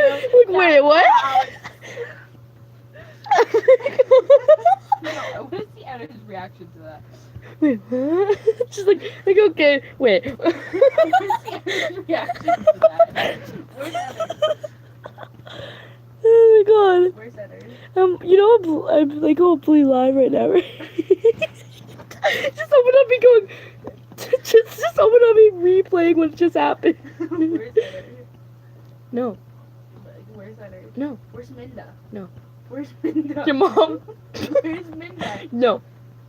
Like, wait, what? No, I want to see Anna's reaction to that. Wait, what? Just like okay, wait. I want to see Anna's reaction to that. Where's Anna? Oh my god. Where's Anna? You know I'm like hopefully live right now, right? Just open up me going. Just open up me replaying what just happened. Where's Anna? No. Where's Anna? No. Where's Minda? No. Where's Minda? Your mom. Where's Minda? No.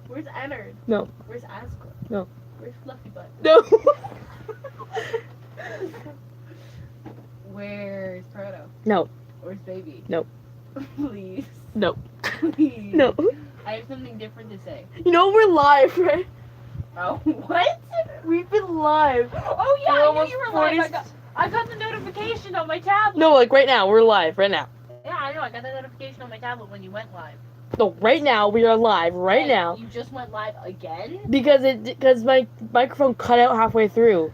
Where's Anna? No. Where's Ascot? No. Where's Fluffy Butt? No. Where's Proto? No. Where's Baby? No. Please. No. Please. No. I have something different to say. You know we're live, right? Oh, what? We've been live. Oh yeah, We're I knew almost you were 40 live. I got the notification on my tablet. No, like right now, we're live right now. Yeah, I know. I got the notification on my tablet when you went live. No, right now we are live right And now You just went live again? because my microphone cut out halfway through.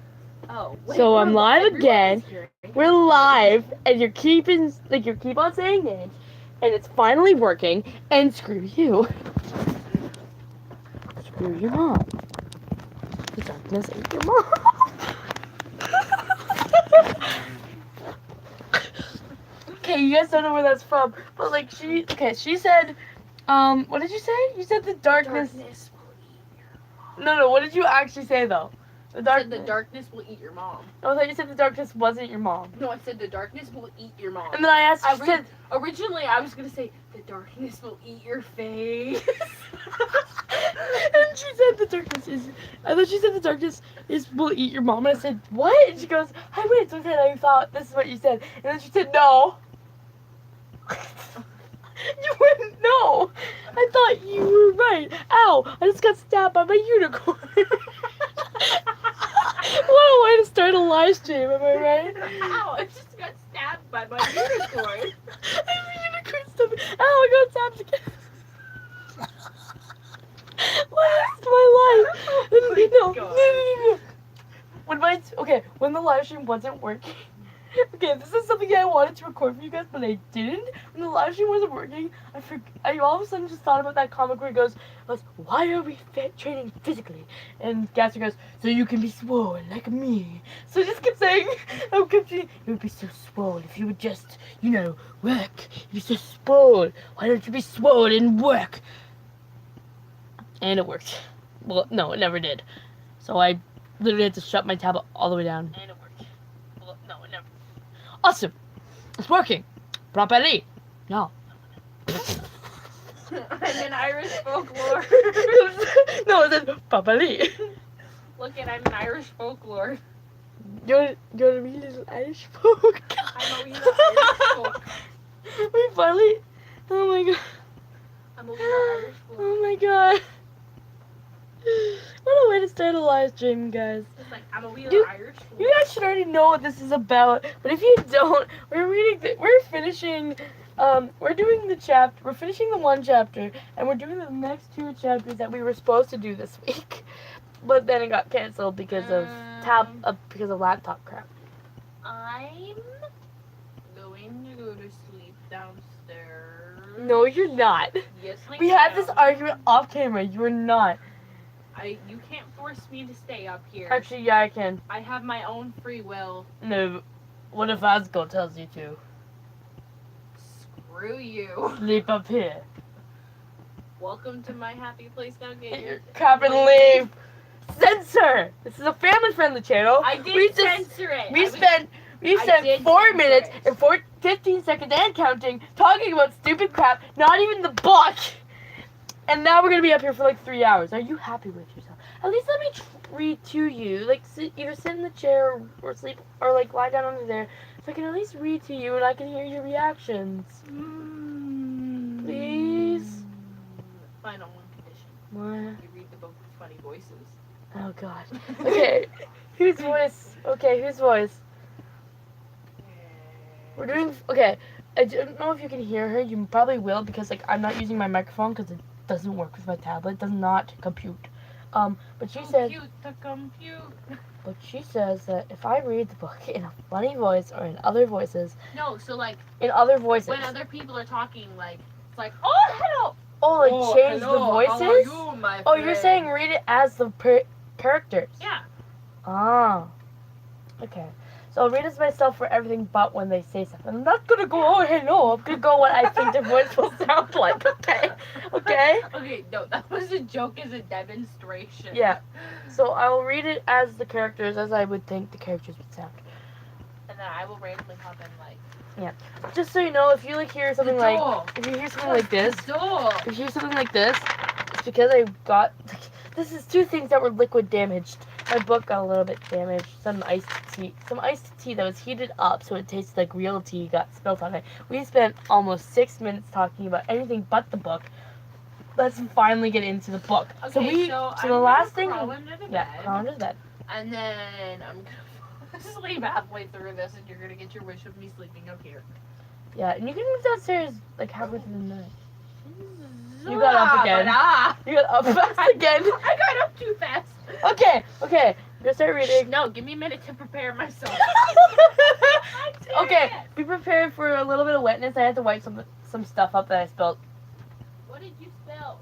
Oh. Wait, So I'm live everyone again. is hearing. We're live, and you keep on saying it, and it's finally working. And screw you. Screw your mom. The darkness ain't your mom. Okay, you guys don't know where that's from, but like she said, what did you say? You said the darkness. No, what did you actually say though? The The darkness will eat your mom. I thought you said the darkness wasn't your mom. No, I said the darkness will eat your mom. And then I asked, she said, Originally, I was gonna say the darkness will eat your face. and she said the darkness is. I thought she said the darkness will eat your mom, and I said what? And she goes, I went to said I thought this is what you said, and then she said no. You wouldn't know. I thought you were right. Ow! I just got stabbed by my unicorn. What a way to start a live stream, am I right? Ow! I just got stabbed by my unicorn. I'm a unicorn stuff. Ow! I got stabbed again. What is my life? No. When the live stream wasn't working. Okay, this is something I wanted to record for you guys, but I didn't. When the live stream wasn't working, I all of a sudden just thought about that comic where it goes, why are we training physically? And Gasser goes, so you can be swole like me. So I just kept saying, you would be so swole if you would just, work. You'd be so swole. Why don't you be swole and work? And it worked. Well, no, it never did. So I literally had to shut my tablet all the way down. And it worked. Well, no, it never. Awesome. It's working. Properly. No. I'm in Irish folklore. No, it said properly. Look at, I'm in Irish folklore. You're a wee little Irish folk. I'm a wee little Irish folk. We finally. Oh my god. I'm a wee little Irish folk. Oh my god. What a way to start a live stream, guys. It's like, I'm a wee little Irish folk. You guys should already know what this is about, but if you don't, we're finishing, we're finishing the one chapter, and we're doing the next two chapters that we were supposed to do this week, but then it got canceled because of laptop crap. I'm going to go to sleep downstairs. No, you're not. Yes, I We had this am. argument off camera. You were not. You can't force me to stay up here. Actually, yeah, I can. I have my own free will. No. What if Asgo tells you to? Screw you. Sleep up here. Welcome to my happy place now, Get your Gator. crap and leave. Censor! This is a family-friendly channel. I did censor it. We I spent did 4 censor minutes it. and 15 seconds and counting talking about stupid crap, not even the book. And now we're gonna be up here for like 3 hours. Are you happy with yourself? At least let me read to you. Like, either sit in the chair or sleep or like lie down under there, so I can at least read to you and I can hear your reactions. Please. Fine on one condition. What? You read the book with funny voices. Oh God. Okay. Whose voice? Okay, whose voice? We're doing. Okay. I don't know if you can hear her. You probably will because like I'm not using my microphone because it doesn't work with my tablet. It does not compute. But she said, Compute the compute. but she says that if I read the book in a funny voice or in other voices, No, so like in other voices, when other people are talking, like it's like, oh hello. oh, like change the hello, voices. How are you, my Oh, you're friend? saying read it as the characters. Yeah. Ah. Okay. So I'll read it myself for everything but when they say something. I'm not gonna go, oh hello. I'm gonna go what I think their voice will sound like. Okay. Okay. Okay. No, that was a joke as a demonstration. Yeah. So I will read it as the characters, as I would think the characters would sound. And then I will randomly hop in like. Just so you know, if you like hear something the like, door. if you hear something like this, The door. if you hear something like this, it's because I got. This is two things that were liquid damaged. My book got a little bit damaged. Some iced tea that was heated up so it tasted like real tea got spilled on it. We spent almost 6 minutes talking about anything but the book. Let's finally get into the book. Okay, so I'm the last gonna thing, crawl under the yeah, bed, crawl under the bed. and then I'm gonna sleep halfway through this, and you're gonna get your wish of me sleeping up here. Yeah, and you can move downstairs like halfway through the night. You got up again. You got up fast again. I got up too fast. Okay. I'm gonna start reading. No, give me a minute to prepare myself. Okay, be prepared for a little bit of wetness. I had to wipe some stuff up that I spilled. What did you spill?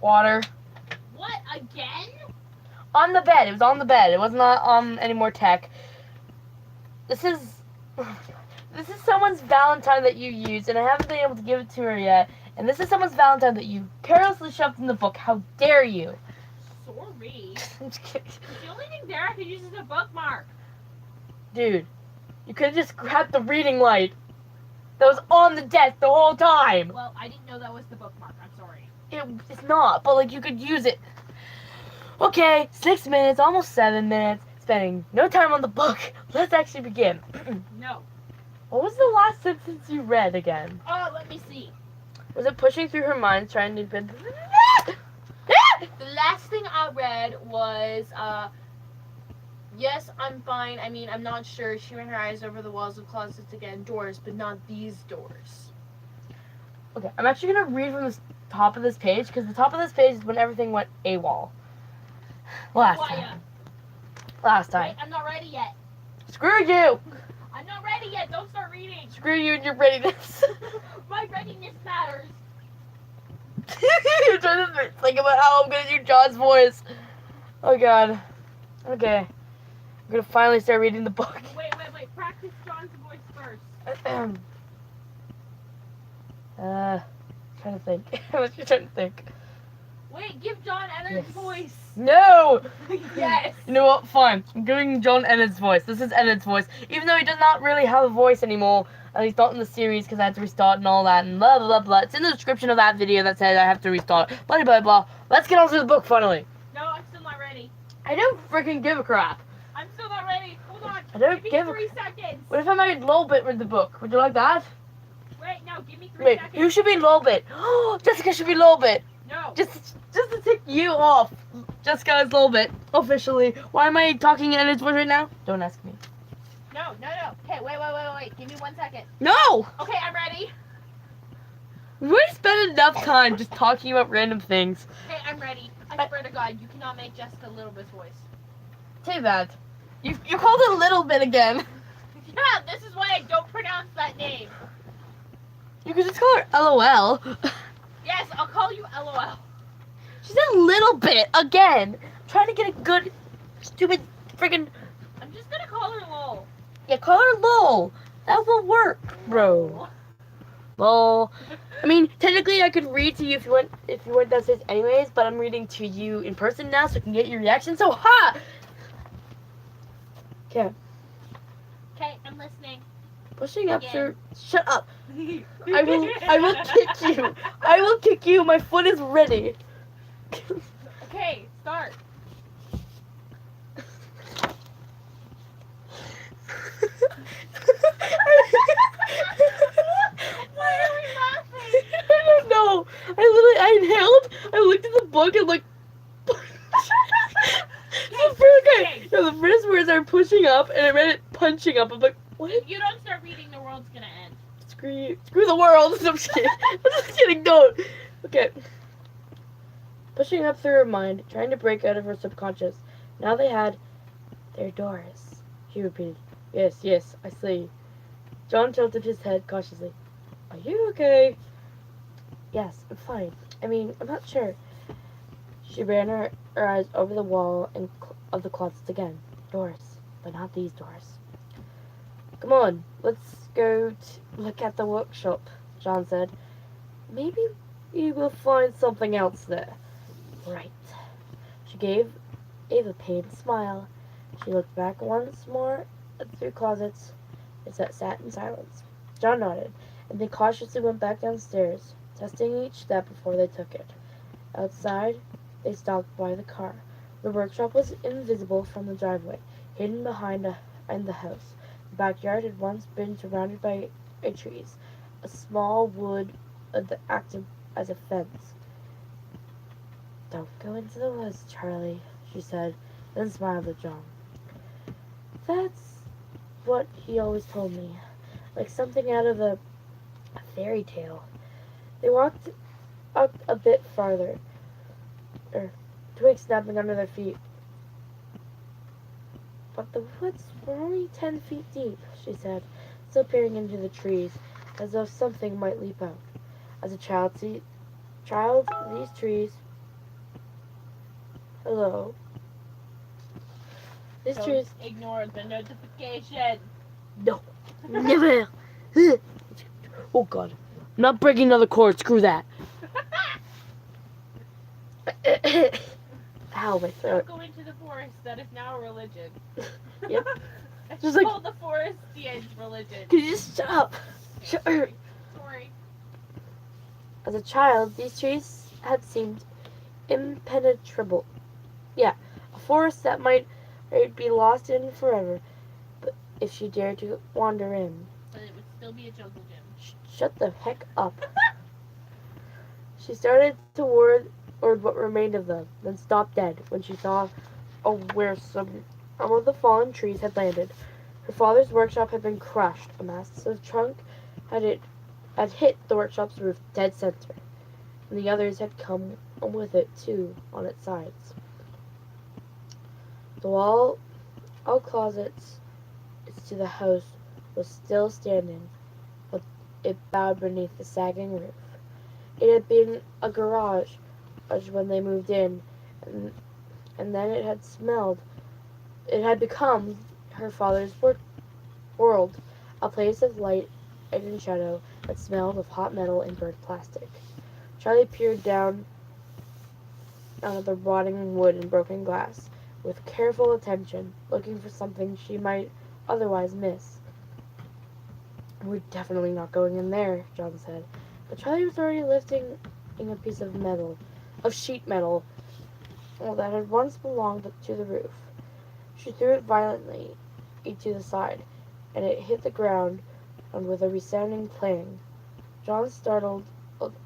Water. What, again? On the bed. It was on the bed. It was not on any more tech. This is someone's Valentine that you used, and I haven't been able to give it to her yet. And this is someone's Valentine that you carelessly shoved in the book. How dare you? Sorry. I'm just kidding. It's the only thing there I could use as a bookmark. Dude, you could have just grabbed the reading light that was on the desk the whole time. Well, I didn't know that was the bookmark. I'm sorry. It's not, but like you could use it. Okay, 6 minutes, almost 7 minutes, spending no time on the book. Let's actually begin. No. What was the last sentence you read again? Oh, let me see. Was it pushing through her mind, trying to... The last thing I read was, yes, I'm fine. I mean, I'm not sure. She ran her eyes over the walls of closets again. Doors, but not these doors. Okay, I'm actually going to read from the top of this page, because the top of this page is when everything went AWOL. Last time. Wait, I'm not ready yet. Screw you! I'm not ready yet. Don't start reading. Screw you and your readiness. My readiness matters. You're trying to think about how I'm going to do John's voice. Oh, God. Okay. I'm going to finally start reading the book. Wait. Practice John's voice first. Trying to think. I was just trying to think. Wait, give John Enner's voice. No! Yes. You know what? Fine. I'm giving John Ennard's voice. This is Ennard's voice. Even though he does not really have a voice anymore. At least not in the series because I had to restart and all that and blah, blah, blah, blah. It's in the description of that video that says I have to restart. Blah, blah, blah. Let's get on to the book finally. No, I'm still not ready. I don't freaking give a crap. I'm still not ready. Hold on. I don't give give me a... 3 seconds. What if I made Lolbit read the book? Would you like that? Wait, no, give me 3 Wait, seconds. who should be Lolbit? Jessica should be Lolbit. No. Just to take you off. Jessica is Lolbit. Officially. Why am I talking in his voice right now? Don't ask me. No. Okay, wait. Give me 1 second. No! Okay, I'm ready. We spent enough time just talking about random things. Okay, I'm ready. I swear to God, you cannot make Jessica Little Bit's voice. Say that. You called it a little bit again. Yeah, this is why I don't pronounce that name. You could just call her LOL. Yes, I'll call you LOL. She said little bit again. I'm trying to get a good, stupid, friggin'. I'm just gonna call her LOL. Yeah, call her LOL. That will work, bro. LOL. I mean, technically, I could read to you if you went downstairs anyways, but I'm reading to you in person now, so I can get your reaction. So, ha! Okay. Okay, I'm listening. Pushing up, Again. sir. Shut up. I will kick you. I will kick you. My foot is ready. Okay, start. Why are we laughing? I don't know. I inhaled. I looked at the book and like. The first words are pushing up, and I read it punching up. I'm like, what? If you don't start reading, the world's gonna end. Screw you. Screw the world. I'm just kidding. I'm just kidding. Don't. Okay. pushing up through her mind, trying to break out of her subconscious. Now they had their doors. She repeated, "Yes, yes, I see." John tilted his head cautiously. "Are you okay?" "Yes, I'm fine. I mean, I'm not sure." She ran her eyes over the wall of the closets again. Doors, but not these doors. "Come on, let's go look at the workshop," John said. "Maybe we will find something else there." "Right." She gave a pained smile. She looked back once more at the three closets and sat in silence. John nodded, and they cautiously went back downstairs, testing each step before they took it. Outside, they stopped by the car. The workshop was invisible from the driveway, hidden behind the house. The backyard had once been surrounded by trees. A small wood that acted as a fence. "Don't go into the woods, Charlie," she said, then smiled at John. "That's what he always told me, like something out of a fairy tale." They walked up a bit farther, twigs snapping under their feet. "But the woods were only 10 feet deep," she said, still peering into the trees, as though something might leap out. As a child, these trees. Hello. These Don't trees. ignore the notification. No, never. Oh God, I'm not breaking another cord. Screw that. Ow, my Don't throat. go into the forest. That is now a religion. Yep. It's Just like- called the Forestians religion. Could you just shut up? Shut up. Sorry. As a child, these trees had seemed impenetrable. Yeah, a forest that might be lost in forever, but if she dared to wander in. But it would still be a jungle gym. Shut the heck up. She started toward what remained of them, then stopped dead when she saw where some of the fallen trees had landed. Her father's workshop had been crushed. A massive trunk had hit the workshop's roof dead center, and the others had come with it too on its sides. The wall, all closets to the house, was still standing, but it bowed beneath the sagging roof. It had been a garage when they moved in, and then it had smelled. It had become her father's world, a place of light and shadow that smelled of hot metal and burnt plastic. Charlie peered down at the rotting wood and broken glass with careful attention, looking for something she might otherwise miss. "We're definitely not going in there," John said. But Charlie was already lifting a piece of sheet metal that had once belonged to the roof. She threw it violently to the side, and it hit the ground with a resounding clang. John startled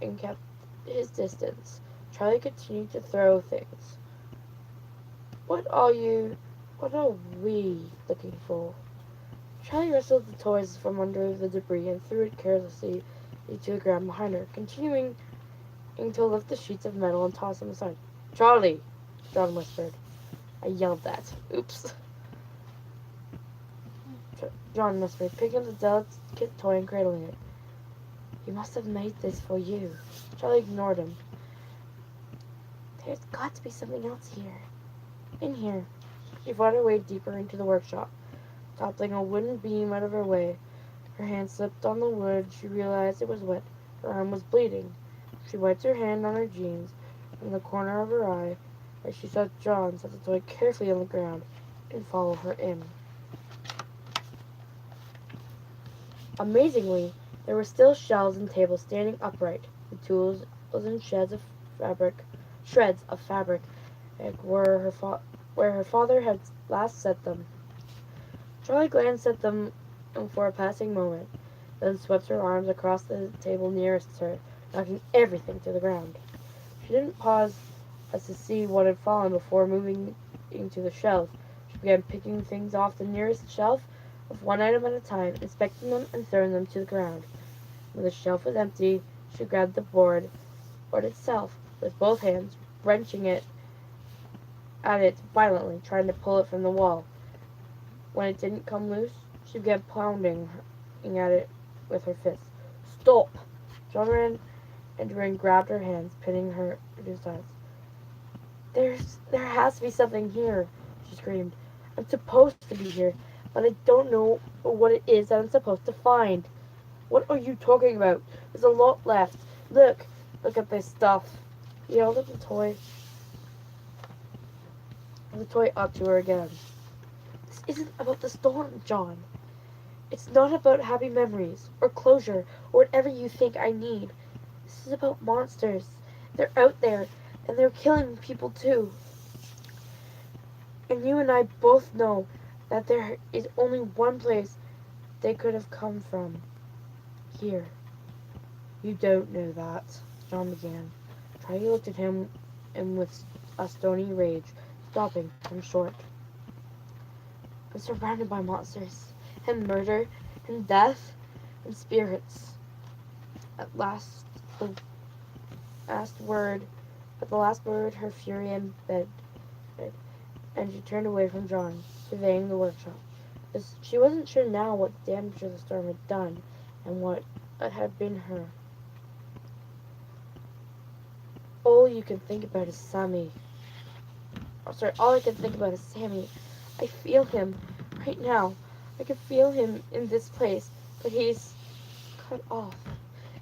and kept his distance. Charlie continued to throw things. What are we looking for?" Charlie wrestled the toys from under the debris and threw it carelessly to the ground behind her, continuing to lift the sheets of metal and toss them aside. "Charlie!" John whispered. I yelled that. Oops. John whispered, picking up the delicate toy and cradling it. "You must have made this for you." Charlie ignored him. "There's got to be something else here." "In here." She fought her way deeper into the workshop, toppling a wooden beam out of her way. Her hand slipped on the wood. She realized it was wet. Her arm was bleeding. She wiped her hand on her jeans from the corner of her eye as she saw John set the toy carefully on the ground and follow her in. Amazingly, there were still shelves and tables standing upright. The tools and shreds of fabric like where her father had last set them. Charlie glanced at them for a passing moment, then swept her arms across the table nearest her, knocking everything to the ground. She didn't pause as to see what had fallen before moving into the shelf. She began picking things off the nearest shelf, of one item at a time, inspecting them and throwing them to the ground. When the shelf was empty, she grabbed the board itself with both hands, wrenching at it violently, trying to pull it from the wall. When it didn't come loose, she began pounding at it with her fists. Stop! John ran into her and grabbed her hands, pinning her to his sides. There has to be something here, she screamed. I'm supposed to be here, but I don't know what it is that I'm supposed to find. What are you talking about? There's a lot left. Look at this stuff. He held up the toy up to her again. This isn't about the storm, John. It's not about happy memories, or closure, or whatever you think I need. This is about monsters. They're out there, and they're killing people too. And you and I both know that there is only one place they could have come from. Here. You don't know that, John began. Charlie looked at him and with a stony rage, stopping him short. I'm surrounded by monsters, and murder, and death, and spirits. At the last word, her fury ended, and she turned away from John, surveying the workshop. She wasn't sure now what damage the storm had done, and what it had been her. All you can think about is Sammy. All I can think about is Sammy. I feel him right now. I can feel him in this place, but he's cut off.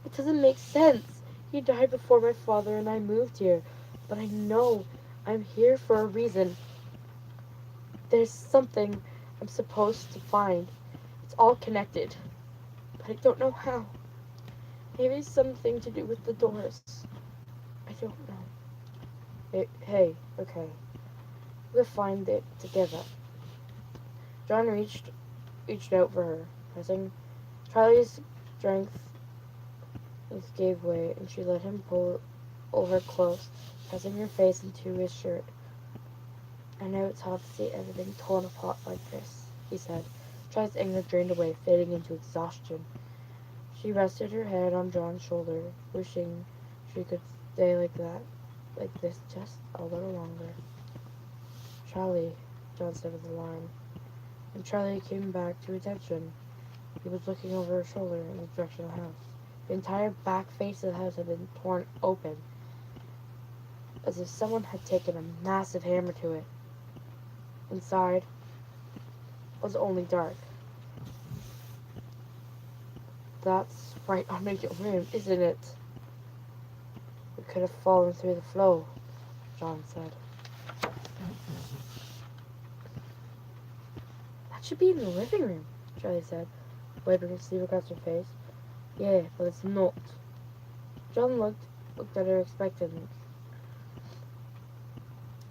It doesn't make sense. He died before my father and I moved here, but I know I'm here for a reason. There's something I'm supposed to find. It's all connected, but I don't know how. Maybe it's something to do with the doors. I don't know. Hey, okay. We'll find it together. John reached out for her, pressing. Charlie's strength gave way, and she let him pull her close, pressing her face into his shirt. I know it's hard to see everything torn apart like this, he said. Charlie's anger drained away, fading into exhaustion. She rested her head on John's shoulder, wishing she could stay like this just a little longer. Charlie, John said with alarm. And Charlie came back to attention. He was looking over her shoulder in the direction of the house. The entire back face of the house had been torn open, as if someone had taken a massive hammer to it. Inside was only dark. That's right under your room, isn't it? We could have fallen through the floor, John said. That should be in the living room, Charlie said, wiping her sleeve across her face. Yeah, but it's not. John looked at her expectantly.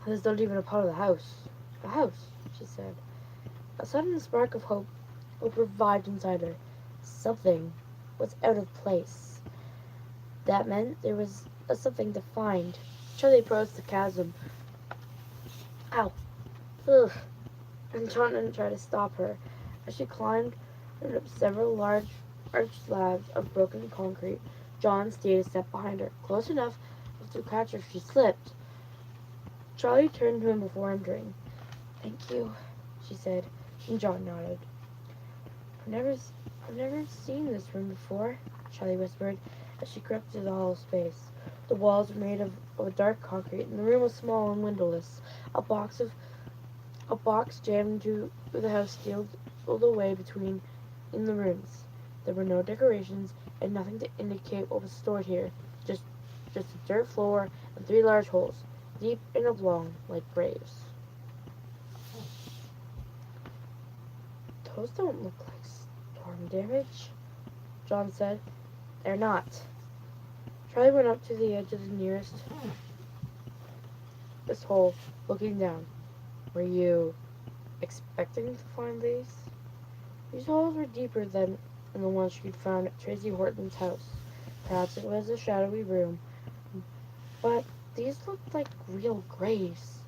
This is not even a part of the house. The house, she said. A sudden spark of hope revived inside her. Something was out of place. That meant there was something to find. Charlie approached the chasm. Ow. Ugh. And John didn't try to stop her. As she climbed up several large arched slabs of broken concrete, John stayed a step behind her, close enough to catch her if she slipped. Charlie turned to him before entering. Thank you, she said, and John nodded. I've never seen this room before, Charlie whispered, as she crept to the hollow space. The walls were made of dark concrete, and the room was small and windowless. A box jammed into the house sealed away between in the rooms. There were no decorations and nothing to indicate what was stored here. Just a dirt floor and 3 large holes, deep and oblong like graves. Those don't look like storm damage, John said. They're not. Charlie went up to the edge of the nearest this hole, looking down. Were you expecting to find these? These holes were deeper than the ones she'd found at Tracy Horton's house. Perhaps it was a shadowy room, but these looked like real graves.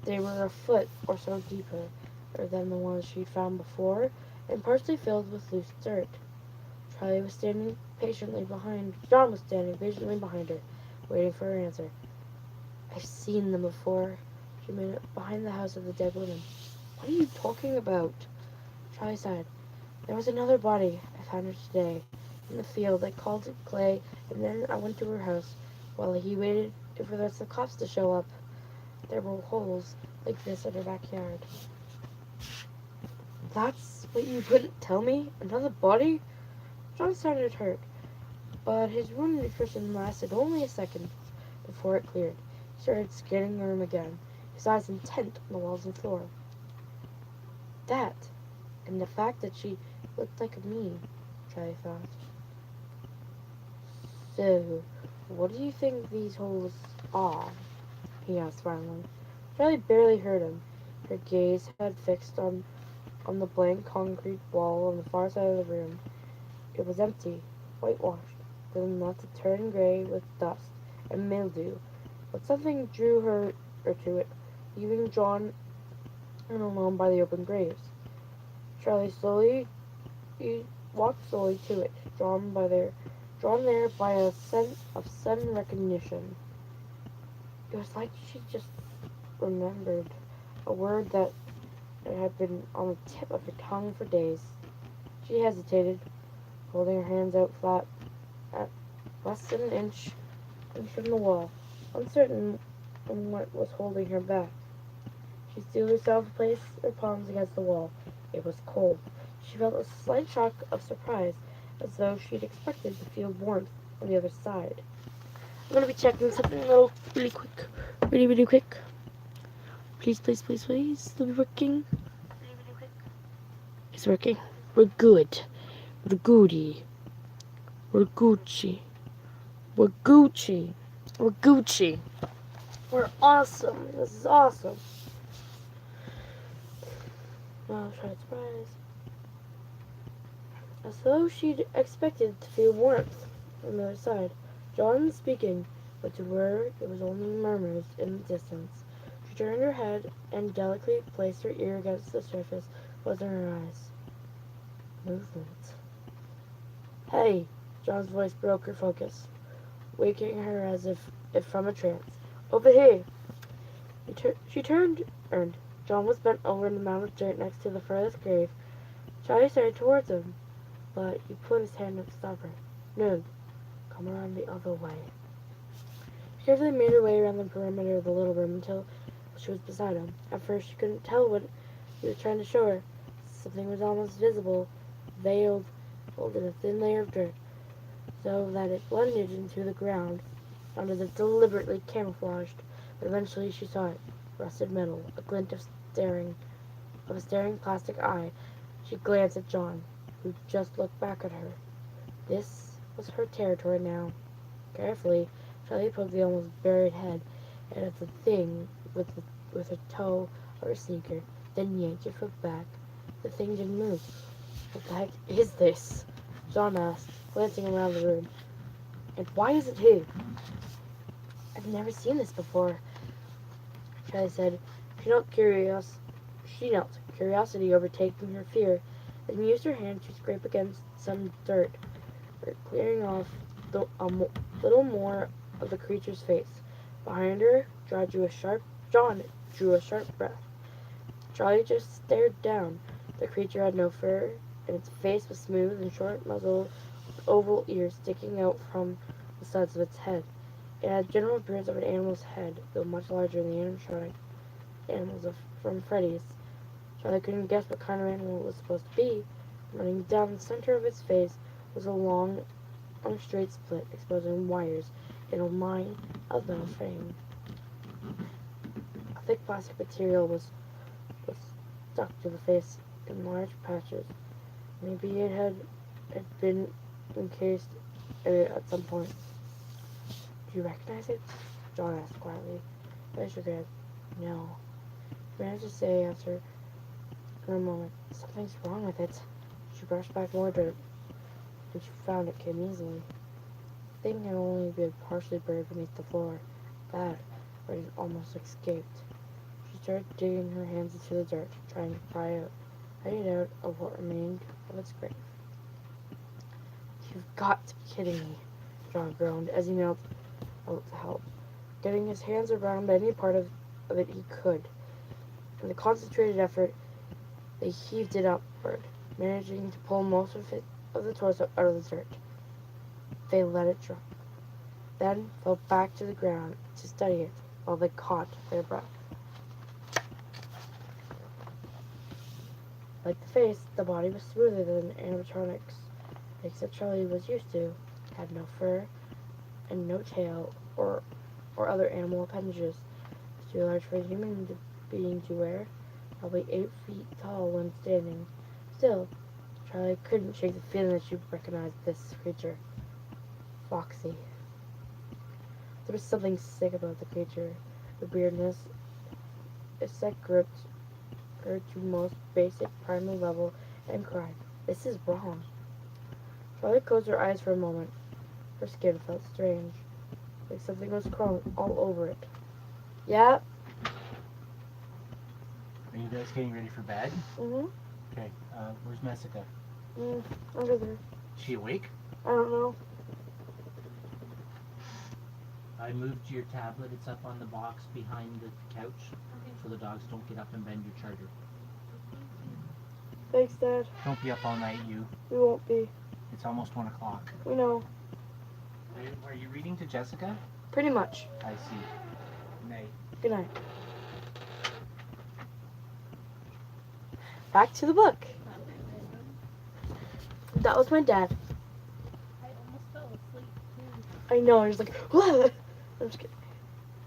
They were a foot or so deeper than the ones she'd found before, and partially filled with loose dirt. John was standing patiently behind her, waiting for her answer. I've seen them before. She made it behind the house of the dead woman. What are you talking about? Charlie sighed. There was another body. I found her today. In the field. I called it Clay, and then I went to her house. While he waited for the rest of the cops to show up, there were holes like this in her backyard. That's what you couldn't tell me? Another body? John sounded hurt, but his wound nutrition lasted only a second before it cleared. He started scanning the room again, his eyes intent on the walls and floor. That, and the fact that she looked like me, Charlie thought. So, what do you think these holes are? He asked finally. Charlie barely heard him. Her gaze had fixed on the blank concrete wall on the far side of the room. It was empty, whitewashed, with enough to turn gray with dust and mildew. But something drew her to it, leaving John alone by the open graves. Charlie he walked slowly to it, drawn there by a sense of sudden recognition. It was like she just remembered a word that had been on the tip of her tongue for days. She hesitated, holding her hands out flat at less than an inch from the wall, uncertain in what was holding her back. She steeled herself to place her palms against the wall. It was cold. She felt a slight shock of surprise, as though she'd expected to feel warmth on the other side. I'm gonna be checking something really quick. Really quick. Please, please, please, please. It'll be working. Really quick. It's working. We're good. We're goody. We're Gucci. We're Gucci. We're Gucci. We're awesome. This is awesome. Now try to surprise. As though she'd expected to feel warmth on the other side. John speaking, but to her it was only murmurs in the distance. She turned her head and delicately placed her ear against the surface, closing her eyes. Movement. Hey! John's voice broke her focus, waking her as if from a trance. Over here! She turned. John was bent over in the mound of dirt next to the furthest grave. Charlie started towards him, but he put his hand up to stop her. No, come around the other way. She carefully made her way around the perimeter of the little room until she was beside him. At first she couldn't tell what he was trying to show her. Something was almost visible, veiled in a thin layer of dirt, so that it blended into the ground, sounded as if deliberately camouflaged. But eventually she saw it. Rusted metal, a glint of a staring plastic eye. She glanced at John, who just looked back at her. This was her territory now. Carefully, Charlie poked the almost buried head at the thing with her toe of her sneaker, then yanked her foot back. The thing didn't move. What the heck is this? John asked, glancing around the room. And why is it here? I've never seen this before, Charlie said. She knelt, curiosity overtaking her fear, then used her hand to scrape against some dirt, clearing off a little more of the creature's face. Behind her, John drew a sharp breath. Charlie just stared down. The creature had no fur, and its face was smooth and short muzzle with oval ears sticking out from the sides of its head. It had the general appearance of an animal's head, though much larger than the animatronic animals from Freddy's. Charlie couldn't guess what kind of animal it was supposed to be. Running down the center of its face was a long, straight split, exposing wires in a line of metal frame. A thick plastic material was stuck to the face in large patches. Maybe it had been encased at some point. Do you recognize it? John asked quietly. I shook her head. No. She managed to say after a moment, something's wrong with it. She brushed back more dirt, and she found it came easily. The thing had only been partially buried beneath the floor. That, where it had almost escaped. She started digging her hands into the dirt, trying to pry it out of what remained of its grave. You've got to be kidding me, John groaned as he knelt out to help. getting his hands around any part of it he could. In a concentrated effort, they heaved it upward, managing to pull most of the torso out of the dirt. They let it drop, then fell back to the ground to study it while they caught their breath. Like the face, the body was smoother than animatronics, except Charlie was used to, had no fur and no tail or other animal appendages. It's too large for a human being to wear, probably 8 feet tall when standing. Still, Charlie couldn't shake the feeling that she recognized this creature. Foxy. There was something sick about the creature. The weirdness, its set gripped her to most basic primal level and cried, "This is wrong." Charlie closed her eyes for a moment. Her skin felt strange, like something was crawling all over it. Yeah. Are you guys getting ready for bed? Mhm. Okay. Where's Messica? Under there. Is she awake? I don't know. I moved your tablet. It's up on the box behind the couch, so the dogs don't get up and bend your charger. Thanks, Dad. Don't be up all night, you. We won't be. It's almost 1 o'clock. We know. Are you reading to Jessica? Pretty much. I see. Night. Good night. Back to the book. That was my dad. I almost fell asleep too. I know. He's like, what? I'm just kidding.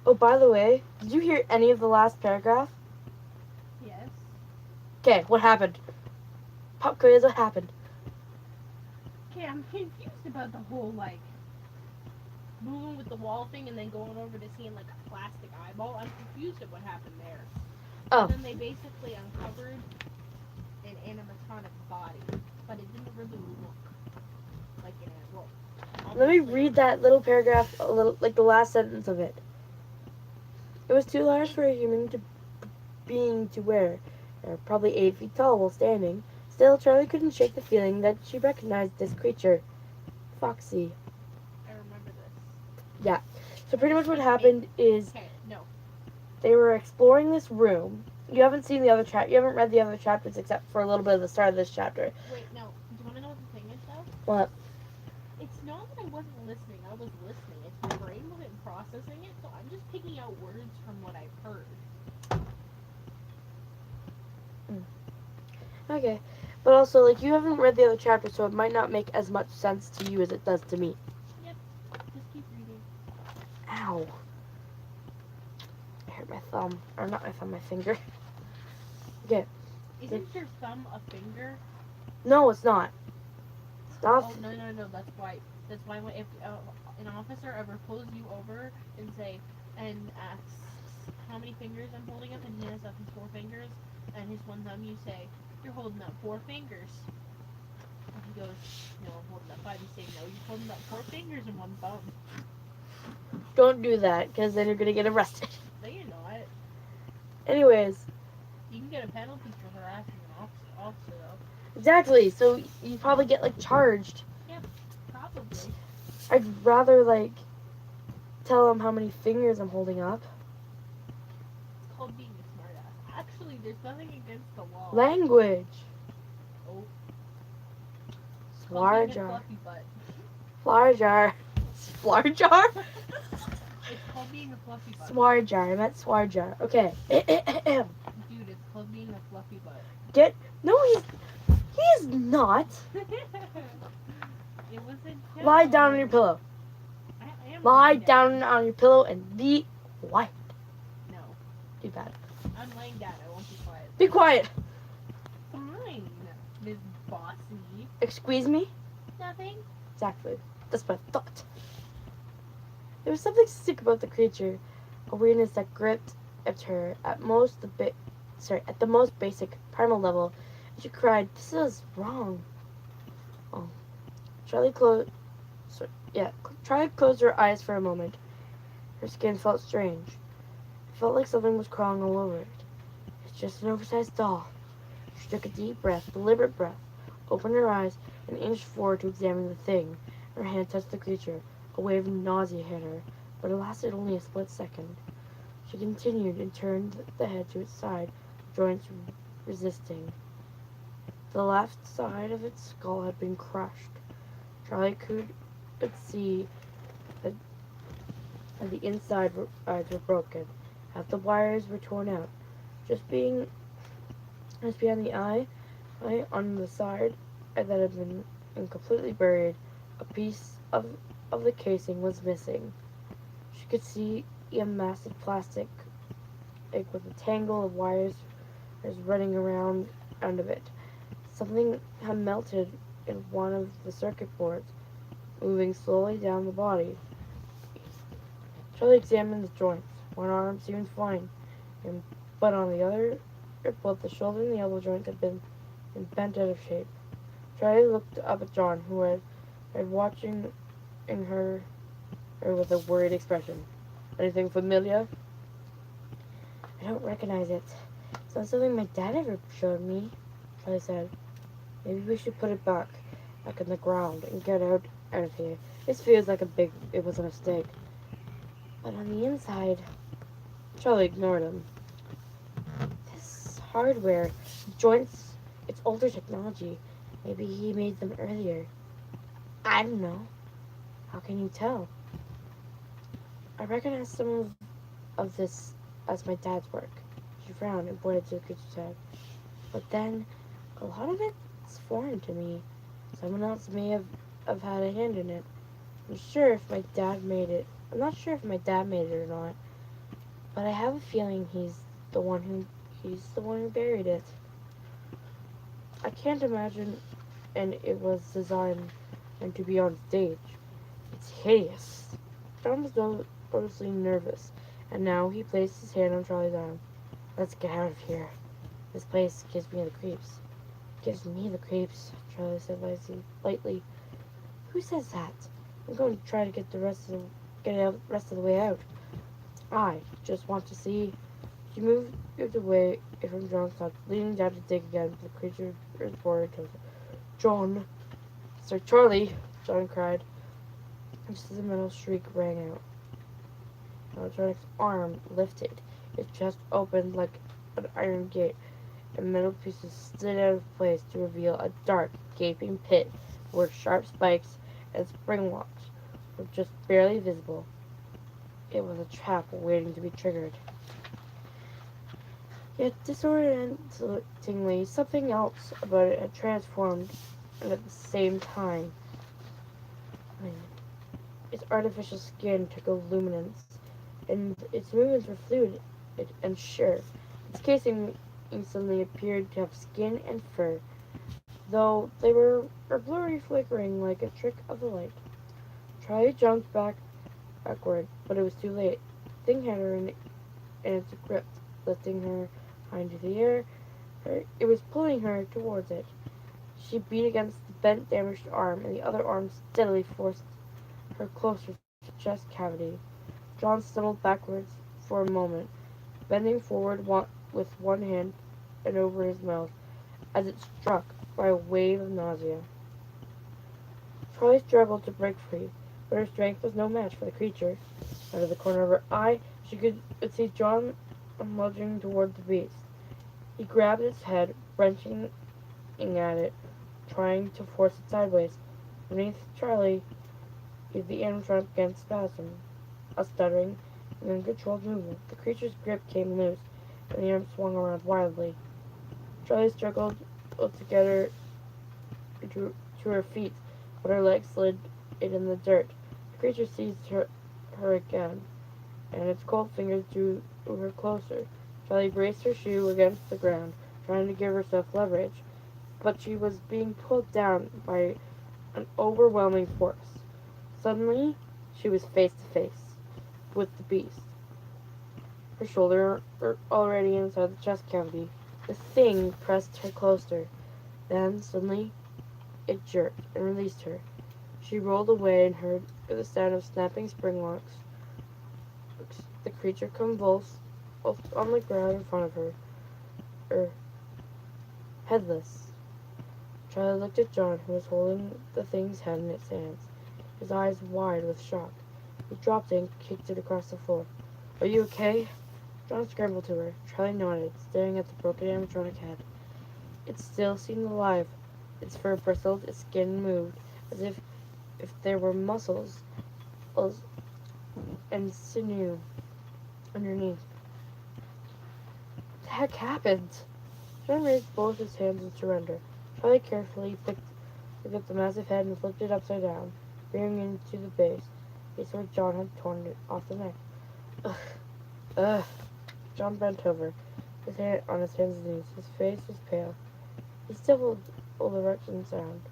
Oh, by the way, did you hear any of the last paragraph? Yes. Okay, what happened? Pop quiz, what happened? Okay, I'm confused about the whole like moving with the wall thing and then going over to seeing like a plastic eyeball. I'm confused at what happened there. Oh. And then they basically uncovered an animatronic body, but it didn't really look like an animal. Let me read that little paragraph, a little, like the last sentence of it. It was too large for a human being to wear. Probably 8 feet tall while standing. Still, Charlie couldn't shake the feeling that she recognized this creature. Foxy. I remember this. So pretty much what happened is Okay, no. they were exploring this room. You haven't seen the other you haven't read the other chapters except for a little bit of the start of this chapter. Wait, no. Do you want to know what the thing is though? What? It's not that I wasn't listening. I was listening. It's my brain wasn't processing it, so I'm just picking out words from what I've heard. Okay. But also, like, you haven't read the other chapter, so it might not make as much sense to you as it does to me. Just keep reading. Ow. I hurt my thumb. Or not my thumb, my finger. Okay. Isn't your thumb a finger? No, it's not. Stop. Oh no. That's why. That's why if an officer ever pulls you over and asks how many fingers I'm holding up, and he has up his 4 fingers and his one thumb, you say you're holding up 4 fingers. And he goes, no, I'm holding up 5. You say no, you're holding up 4 fingers and 1 thumb. Don't do that, because then you're going to get arrested. No, you're not. Anyways. You can get a penalty for harassing an officer though. Exactly. So you probably get, like, charged. Probably. I'd rather, like, tell them how many fingers I'm holding up. It's called being a smartass. Actually, there's nothing against the law. Language. Oh. It's called Swar being a jar. fluffy butt. Flour jar. Flour jar? It's called being a fluffy butt. Swar jar. I meant swar jar. Okay. Dude, it's called being a fluffy butt. No, he is not. It was a joke. Lie down on your pillow. I am Lie lying down on your pillow and be quiet. No, Too bad. I'm laying down. I won't be quiet. Be quiet. Fine, Ms. Bossy. Excuse me? Nothing. Exactly. That's what I thought. There was something sick about the creature, a weirdness that gripped at her at the most basic primal level. And she cried, "This is wrong." Oh. Charlie closed her eyes for a moment. Her skin felt strange. It felt like something was crawling all over it. It's just an oversized doll. She took a deep breath, deliberate breath, opened her eyes, and inched forward to examine the thing. Her hand touched the creature. A wave of nausea hit her. but it lasted only a split second. She continued and turned the head to its side, joints resisting. The left side of its skull had been crushed. Charlie could see that the inside eyes were broken. Half the wires were torn out. Just being just behind the eye on the side that had been completely buried, a piece of the casing was missing. She could see a massive plastic egg with a tangle of wires running around out of it. Something had melted in one of the circuit boards, moving slowly down the body. Charlie examined the joints. One arm seemed fine, but on the other, both the shoulder and the elbow joints had been bent out of shape. Charlie looked up at John, who had watching her with a worried expression. Anything familiar? I don't recognize it. It's not something my dad ever showed me, Charlie said. Maybe we should put it back in the ground and get out of here. This feels like it was a mistake. But on the inside, Charlie ignored him. This hardware, joints, it's older technology. Maybe he made them earlier. I don't know. How can you tell? I recognize some of this as my dad's work. She frowned and pointed to the creature's head. But then, a lot of it's foreign to me. Someone else may have had a hand in it. I'm not sure if my dad made it or not. But I have a feeling he's the one who buried it. I can't imagine and it was designed and to be on stage. It's hideous. John was noticeably nervous, and now he placed his hand on Charlie's arm. Let's get out of here. This place gives me the creeps. Gives me the creeps, Charlie said lightly. Who says that? I'm going to try to get the rest of the way out. I just want to see. She moved away from John's side, leaning down to dig again, but the creature bore her. John! Sir Charlie! John cried, just as a metal shriek rang out. Electronic's arm lifted, his chest opened like an iron gate, and metal pieces slid out of place to reveal a dark, gaping pit where sharp spikes and spring locks were just barely visible. It was a trap waiting to be triggered. Yet disorientingly, something else about it had transformed at the same time. Its artificial skin took a luminance, and its movements were fluid and sure. Its casing suddenly appeared to have skin and fur, though they were blurry, flickering like a trick of the light. Charlie jumped backward, but it was too late. The thing had her in its grip, lifting her high into the air. It was pulling her towards it. She beat against the bent, damaged arm, and the other arm steadily forced her closer to the chest cavity. John stumbled backwards for a moment, bending forward with one hand and over his mouth, as it struck by a wave of nausea. Charlie struggled to break free, but her strength was no match for the creature. Out of the corner of her eye, she could see John lunging toward the beast. He grabbed its head, wrenching at it, trying to force it sideways. Beneath Charlie, the animatronic began to spasm. A stuttering and uncontrolled movement. The creature's grip came loose, and the arm swung around wildly. Charlie struggled to get her to her feet, but her legs slid in the dirt. The creature seized her again, and its cold fingers drew her closer. Charlie braced her shoe against the ground, trying to give herself leverage, but she was being pulled down by an overwhelming force. Suddenly, she was face to face with the beast, her shoulder already inside the chest cavity. The thing pressed her closer. Then, suddenly, it jerked and released her. She rolled away and heard the sound of snapping spring locks. The creature convulsed on the ground in front of her, headless. Charlie looked at John, who was holding the thing's head in its hands, his eyes wide with shock. He dropped it and kicked it across the floor. Are you okay? John scrambled to her. Charlie nodded, staring at the broken animatronic head. It still seemed alive. Its fur bristled, its skin moved, as if there were muscles and sinew underneath. What the heck happened? John raised both his hands in surrender. Charlie carefully picked up the massive head and flipped it upside down, rearing into the base where John had torn it off the neck. Ugh. Ugh. John bent over, his hand on his hands and knees. His face was pale. He stumbled erect and sound.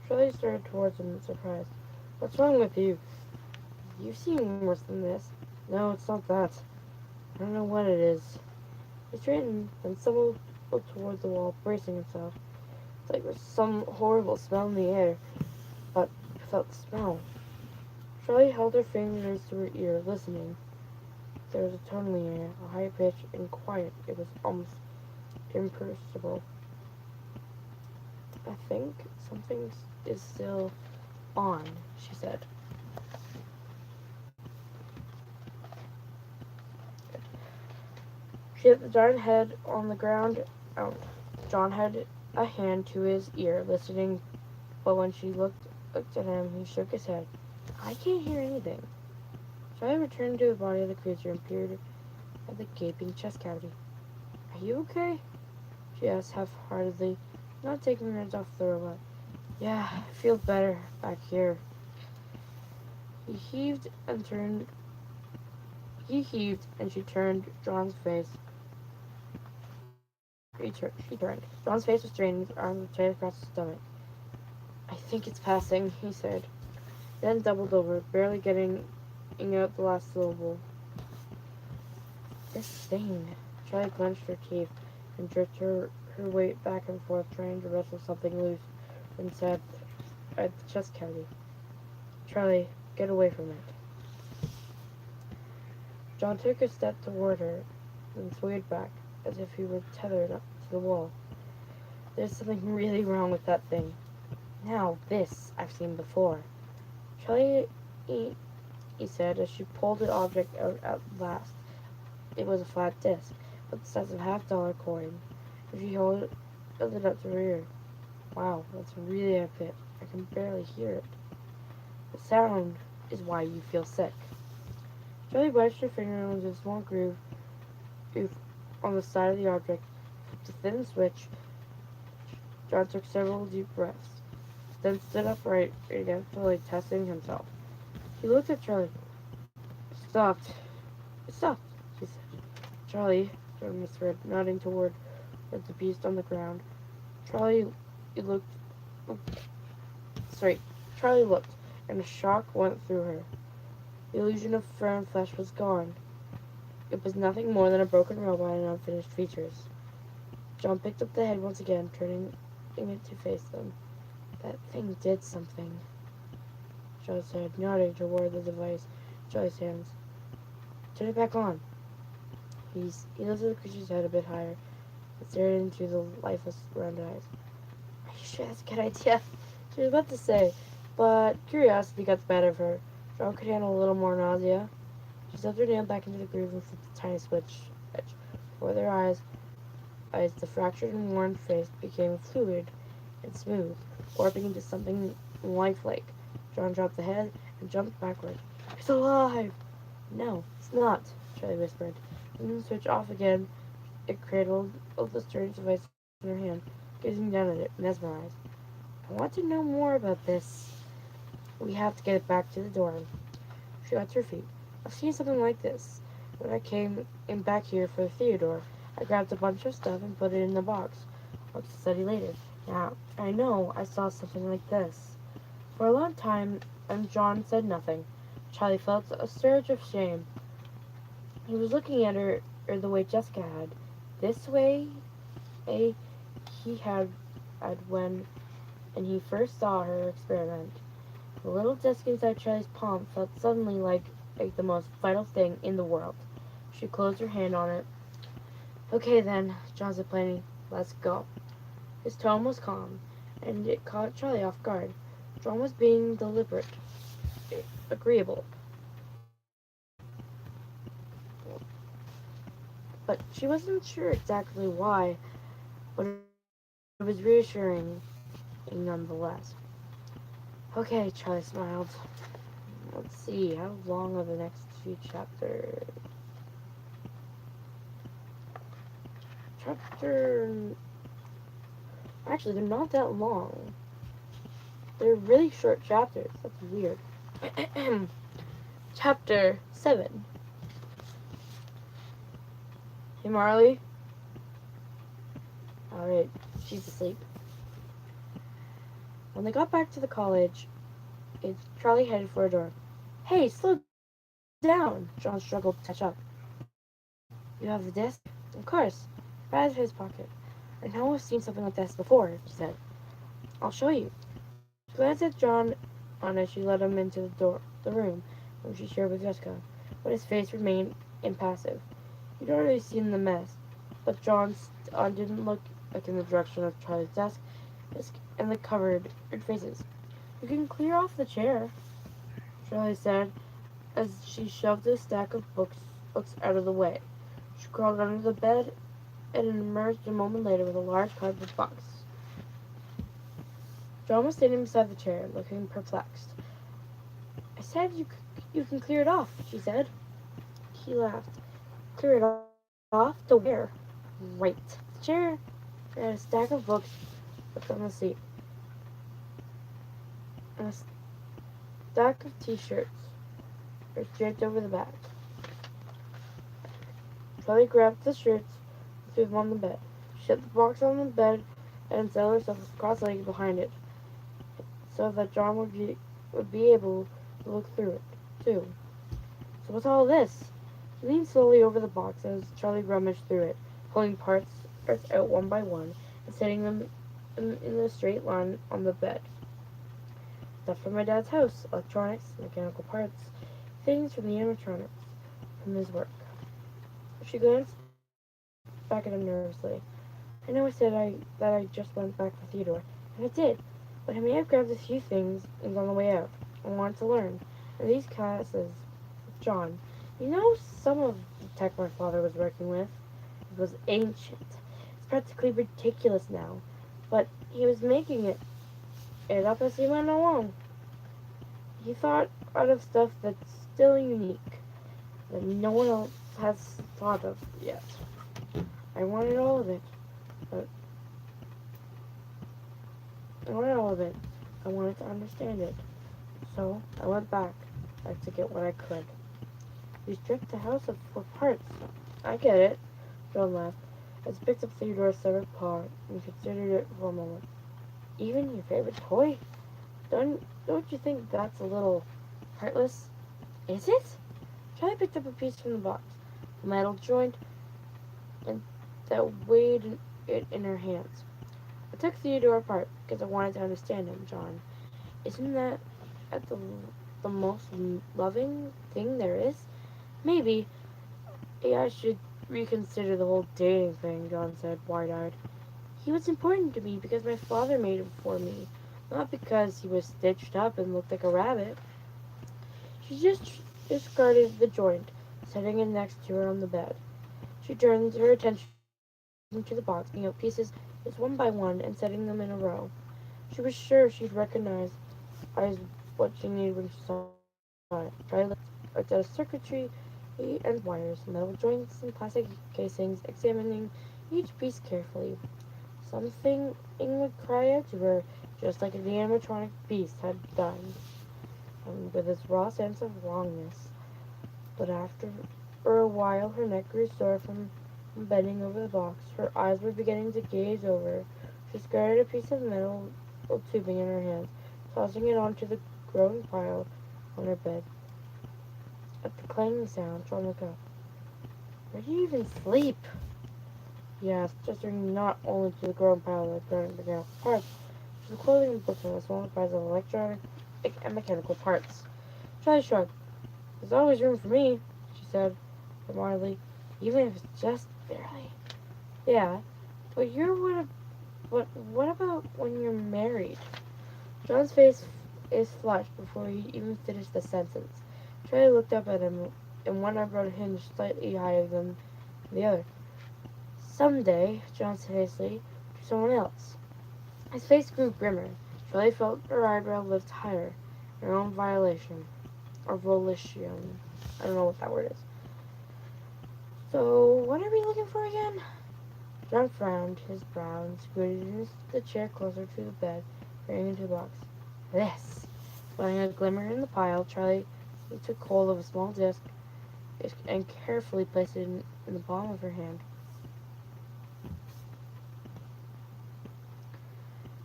Charlie started towards him in surprise. What's wrong with you? You've seen worse than this. No, it's not that. I don't know what it is. He straightened and stumbled toward the wall, bracing himself. It's like there's some horrible smell in the air. But I felt the smell. Charlie held her fingers to her ear, listening. There was a tone in the air, a high pitch and quiet. It was almost imperceptible. I think something is still on, she said. She hit the giant head on the ground. John had a hand to his ear, listening, but when she looked at him, he shook his head. I can't hear anything. Charlie returned to the body of the creature and peered at the gaping chest cavity. Are you okay? She asked half-heartedly, not taking her hands off the robot. Yeah, I feel better back here. He heaved and she turned John's face. She turned. John's face was strained, his arms were tight across his stomach. I think it's passing, he said. Then doubled over, barely getting out the last syllable. This thing. Charlie clenched her teeth and jerked her weight back and forth, trying to wrestle something loose inside the chest cavity. Charlie, get away from it. John took a step toward her, then swayed back, as if he were tethered up to the wall. There's something really wrong with that thing. Now, this I've seen before. Charlie, he said, as she pulled the object out at last. It was a flat disc, with the size of a $half coin. And she held it up to her ear. Wow, that's really a bit. I can barely hear it. The sound is why you feel sick. Charlie wedged her finger into a small groove on the side of the object. With the thin switch, John took several deep breaths, then stood upright again, fully testing himself. He looked at Charlie. It stopped. It stopped, she said. Charlie, John whispered, nodding toward the beast on the ground. Charlie looked, and a shock went through her. The illusion of fur and flesh was gone. It was nothing more than a broken robot and unfinished features. John picked up the head once again, turning it to face them. That thing did something, John said, nodding toward the device in Charlie's hands. Turn it back on. He lifted the creature's head a bit higher and stared into the lifeless round eyes. Are you sure that's a good idea? She was about to say, but curiosity got the better of her. John could handle a little more nausea. She slipped her nail back into the groove and flipped the tiny switch. Before their eyes, the fractured and worn face became fluid and smooth, warping into something lifelike. John dropped the head and jumped backward. It's alive! No, it's not, Charlie whispered. Then the switch off again. It cradled the strange device in her hand, gazing down at it, mesmerized. I want to know more about this. We have to get it back to the dorm. She got to her feet. I've seen something like this. When I came in back here for Theodore, I grabbed a bunch of stuff and put it in the box. I'll study later. Now, I know I saw something like this. For a long time, and John said nothing. Charlie felt a surge of shame. He was looking at her the way Jessica had. This way he had when he first saw her experiment. The little disc inside Charlie's palm felt suddenly like the most vital thing in the world. She closed her hand on it. Okay then, John said plainly, let's go. His tone was calm, and it caught Charlie off guard. John was being deliberate, agreeable. but she wasn't sure exactly why, but it was reassuring nonetheless. Okay, Charlie smiled. Let's see, how long are the next few chapters? Chapter. Actually, they're not that long. They're really short chapters. That's weird. Chapter 7. Hey, Marley. Alright, she's asleep. When they got back to the college, Charlie headed for a door. Hey, slow down! John struggled to catch up. You have the desk? Of course. Right out of his pocket. I know I've seen something like this before, she said. I'll show you. She glanced at John as she led him into the room, which she shared with Jessica, but his face remained impassive. He'd already seen the mess, but John didn't look in the direction of Charlie's desk and the covered faces. You can clear off the chair, Charlie said, as she shoved a stack of books out of the way. She crawled under the bed and emerged a moment later with a large cardboard box. John was standing beside the chair, looking perplexed. I said you can clear it off, she said. He laughed. Clear it off? To where? Right. The chair had a stack of books left on the seat. And a stack of t-shirts were draped over the back. Charlie grabbed the shirts and threw them on the bed. She set the box on the bed and settled herself cross-legged behind it, so that John would be able to look through it, too. So what's all this? He leaned slowly over the box as Charlie rummaged through it, pulling parts out one by one and setting them in a straight line on the bed. Stuff from my dad's house, electronics, mechanical parts, things from the animatronics, from his work. She glanced back at him nervously. I know I said that I just went back for Theodore, and I did, but I may have grabbed a few things on the way out. I wanted to learn. And these classes, John, you know some of the tech my father was working with? It was ancient. It's practically ridiculous now, but he was making it up as he went along. He thought out of stuff that's still unique, that no one else has thought of yet. I wanted all of it. But I wanted all of it. I wanted to understand it. So I went back to get what I could. You stripped the house for parts. I get it, John laughed, as he picked up Theodore's severed paw and considered it for a moment. Even your favorite toy? Don't you think that's a little heartless? Is it? Charlie picked up a piece from the box, a metal joint, and that weighed it in her hands. I took Theodore apart because I wanted to understand him, John. Isn't that at the most loving thing there is? Maybe. Yeah, I should reconsider the whole dating thing, John said, wide-eyed. He was important to me because my father made him for me, not because he was stitched up and looked like a rabbit. She just discarded the joint, setting it next to her on the bed. She turned her attention to the box, picking out pieces just one by one and setting them in a row. She was sure she'd recognize what she needed when she saw it. Charlie looked at a circuitry and wires, metal joints and plastic casings, examining each piece carefully. Something would cry out to her, just like the animatronic beast had done, with its raw sense of wrongness. But after a while, her neck grew sore from bending over the box. Her eyes were beginning to gaze over. She discarded a piece of metal tubing in her hands, tossing it onto the growing pile on her bed. At the clanging sound, John looked up. Where do you even sleep? He asked, gesturing not only to the growing pile of burning mechanical parts, but to the clothing and books and the small piles of electronic and mechanical parts. Charlie shrugged. There's always room for me, she said, remarkably, even if it's just barely. Yeah, but what about when you're married? John's face is flushed before he even finished the sentence. Charlie looked up at him, and one eyebrow hinged slightly higher than the other. Someday, John said hastily, to someone else. His face grew grimmer. Charlie felt her eyebrow lift higher. Her own violation. Or volition. I don't know what that word is. So, what are we looking for again? John frowned his brow and scooted the chair closer to the bed, peering into the box. This! Finding a glimmer in the pile, Charlie took hold of a small disc and carefully placed it in the palm of her hand.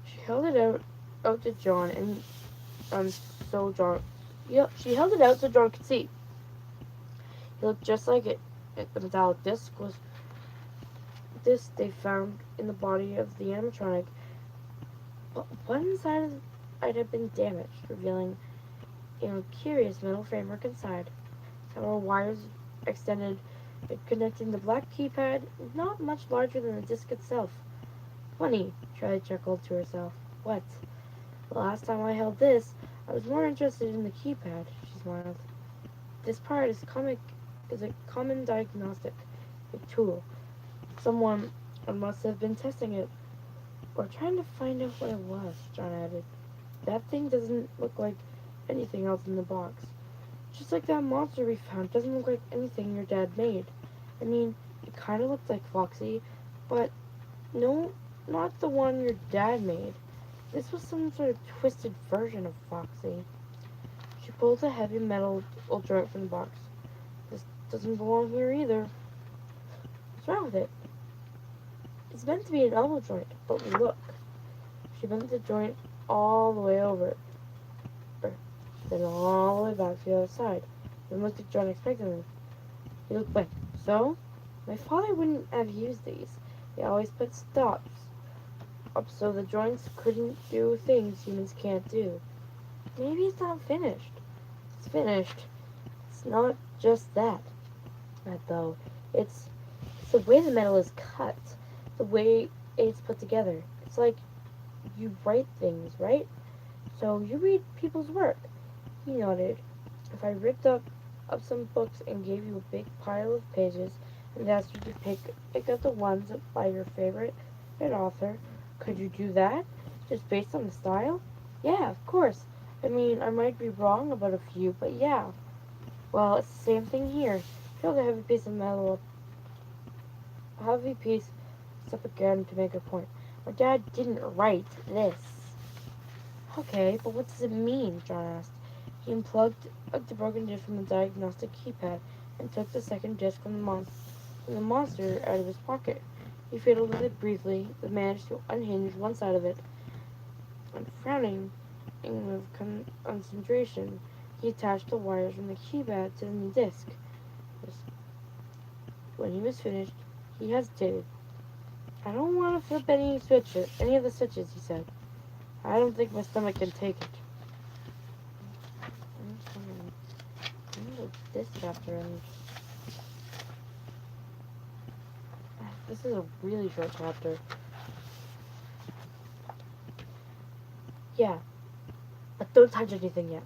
She held it out to John, and so John, she held it out so John could see. It looked just like it. The metallic disc was this they found in the body of the animatronic, but one inside of it had been damaged, revealing a curious metal framework inside. Several wires extended, connecting the black keypad, not much larger than the disc itself. Funny, Charlie chuckled to herself. What? The last time I held this, I was more interested in the keypad, she smiled. This part is a common diagnostic tool. Someone must have been testing it, or trying to find out what it was, John added. That thing doesn't look like anything else in the box. Just like that monster we found doesn't look like anything your dad made. I mean, it kind of looked like Foxy, but no, not the one your dad made. This was some sort of twisted version of Foxy. She pulled a heavy metal joint from the box. This doesn't belong here either. What's wrong with it? It's meant to be an elbow joint, but look. She bent the joint all the way over, then all the way back to the other side, then looked at John expectantly. He looked blank. So? My father wouldn't have used these. He always put stops up so the joints couldn't do things humans can't do. Maybe it's not finished. It's finished. It's not just that. Though. It's the way the metal is cut. The way it's put together. It's like you write things, right? So you read people's work. He nodded. If I ripped up some books and gave you a big pile of pages and asked you to pick up the ones by your favorite author, could you do that? Just based on the style? Yeah, of course. I mean, I might be wrong about a few, but yeah. Well, it's the same thing here. Feel the heavy piece of metal up. A heavy piece up again to make a point. My dad didn't write this. Okay, but what does it mean? John asked. He unplugged the broken disc from the diagnostic keypad and took the second disc from the monster out of his pocket. He fiddled with it briefly, but managed to unhinge one side of it. And frowning with concentration, he attached the wires from the keypad to the new disc. When he was finished, he hesitated. I don't want to flip any of the switches, he said. I don't think my stomach can take it. When did this chapter end? This is a really short chapter. Yeah, but don't touch anything yet.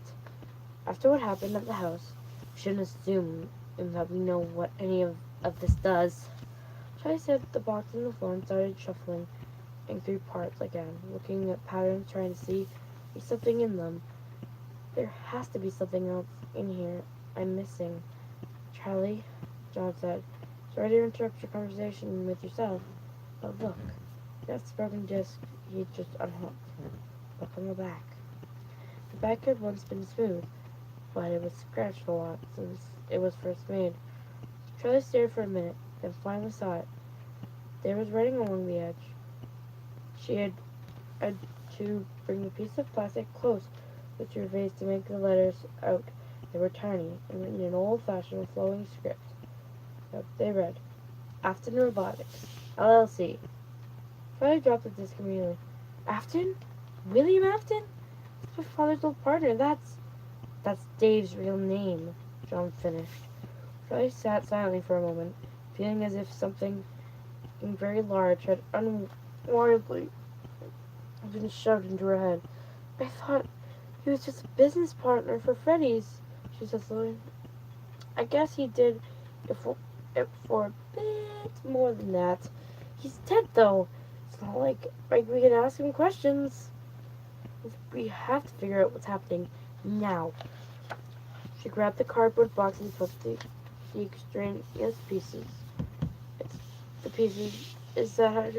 After what happened at the house, we shouldn't assume that we know what any of this does. Charlie set the box on the floor and started shuffling in three parts again, looking at patterns, trying to see if something in them. There has to be something else in here I'm missing. Charlie, John said, sorry to interrupt your conversation with yourself, but look, that's the broken disc he just unhooked. Look on the back. The back had once been smooth, but it was scratched a lot since it was first made. Charlie stared for a minute, then finally saw it. There was writing along the edge. She had to bring the piece of plastic close with her face to make the letters out. They were tiny and written in old-fashioned flowing script. They read, Afton Robotics, LLC. Charlie dropped the disc immediately. Afton? William Afton? That's my father's old partner. That's Dave's real name, John finished. Charlie sat silently for a moment, feeling as if something very large had unwarrantably been shoved into her head. I thought he was just a business partner for Freddy's, she said slowly. I guess he did it for a bit more than that. He's dead, though. It's not like we can ask him questions. We have to figure out what's happening now. She grabbed the cardboard box and put the extraneous pieces. It's the pieces is that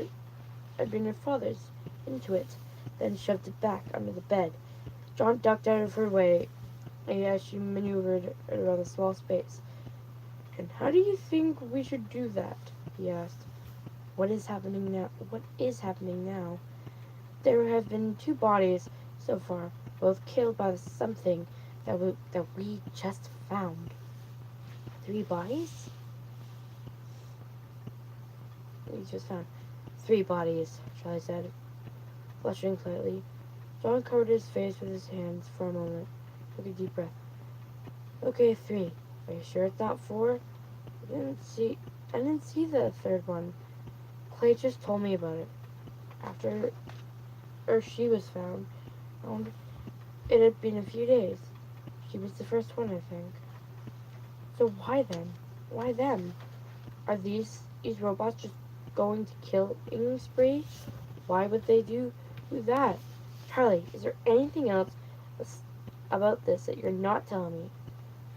had been your father's into it, then shoved it back under the bed. John ducked out of her way as she maneuvered around the small space. And how do you think we should do that? He asked. What is happening now? What is happening now? There have been 2 bodies so far, both killed by something that we just found. 3 bodies? We just found 3 bodies, Charlie said, flushing slightly. John covered his face with his hands for a moment, took a deep breath. Okay, 3. Are you sure it's not 4? I didn't see the 3rd one. Clay just told me about it. After she was found, it had been a few days. She was the first one, I think. So why then? Why them? Are these robots just going to killing spree? Why would they do that? Charlie, is there anything else about this that you're not telling me?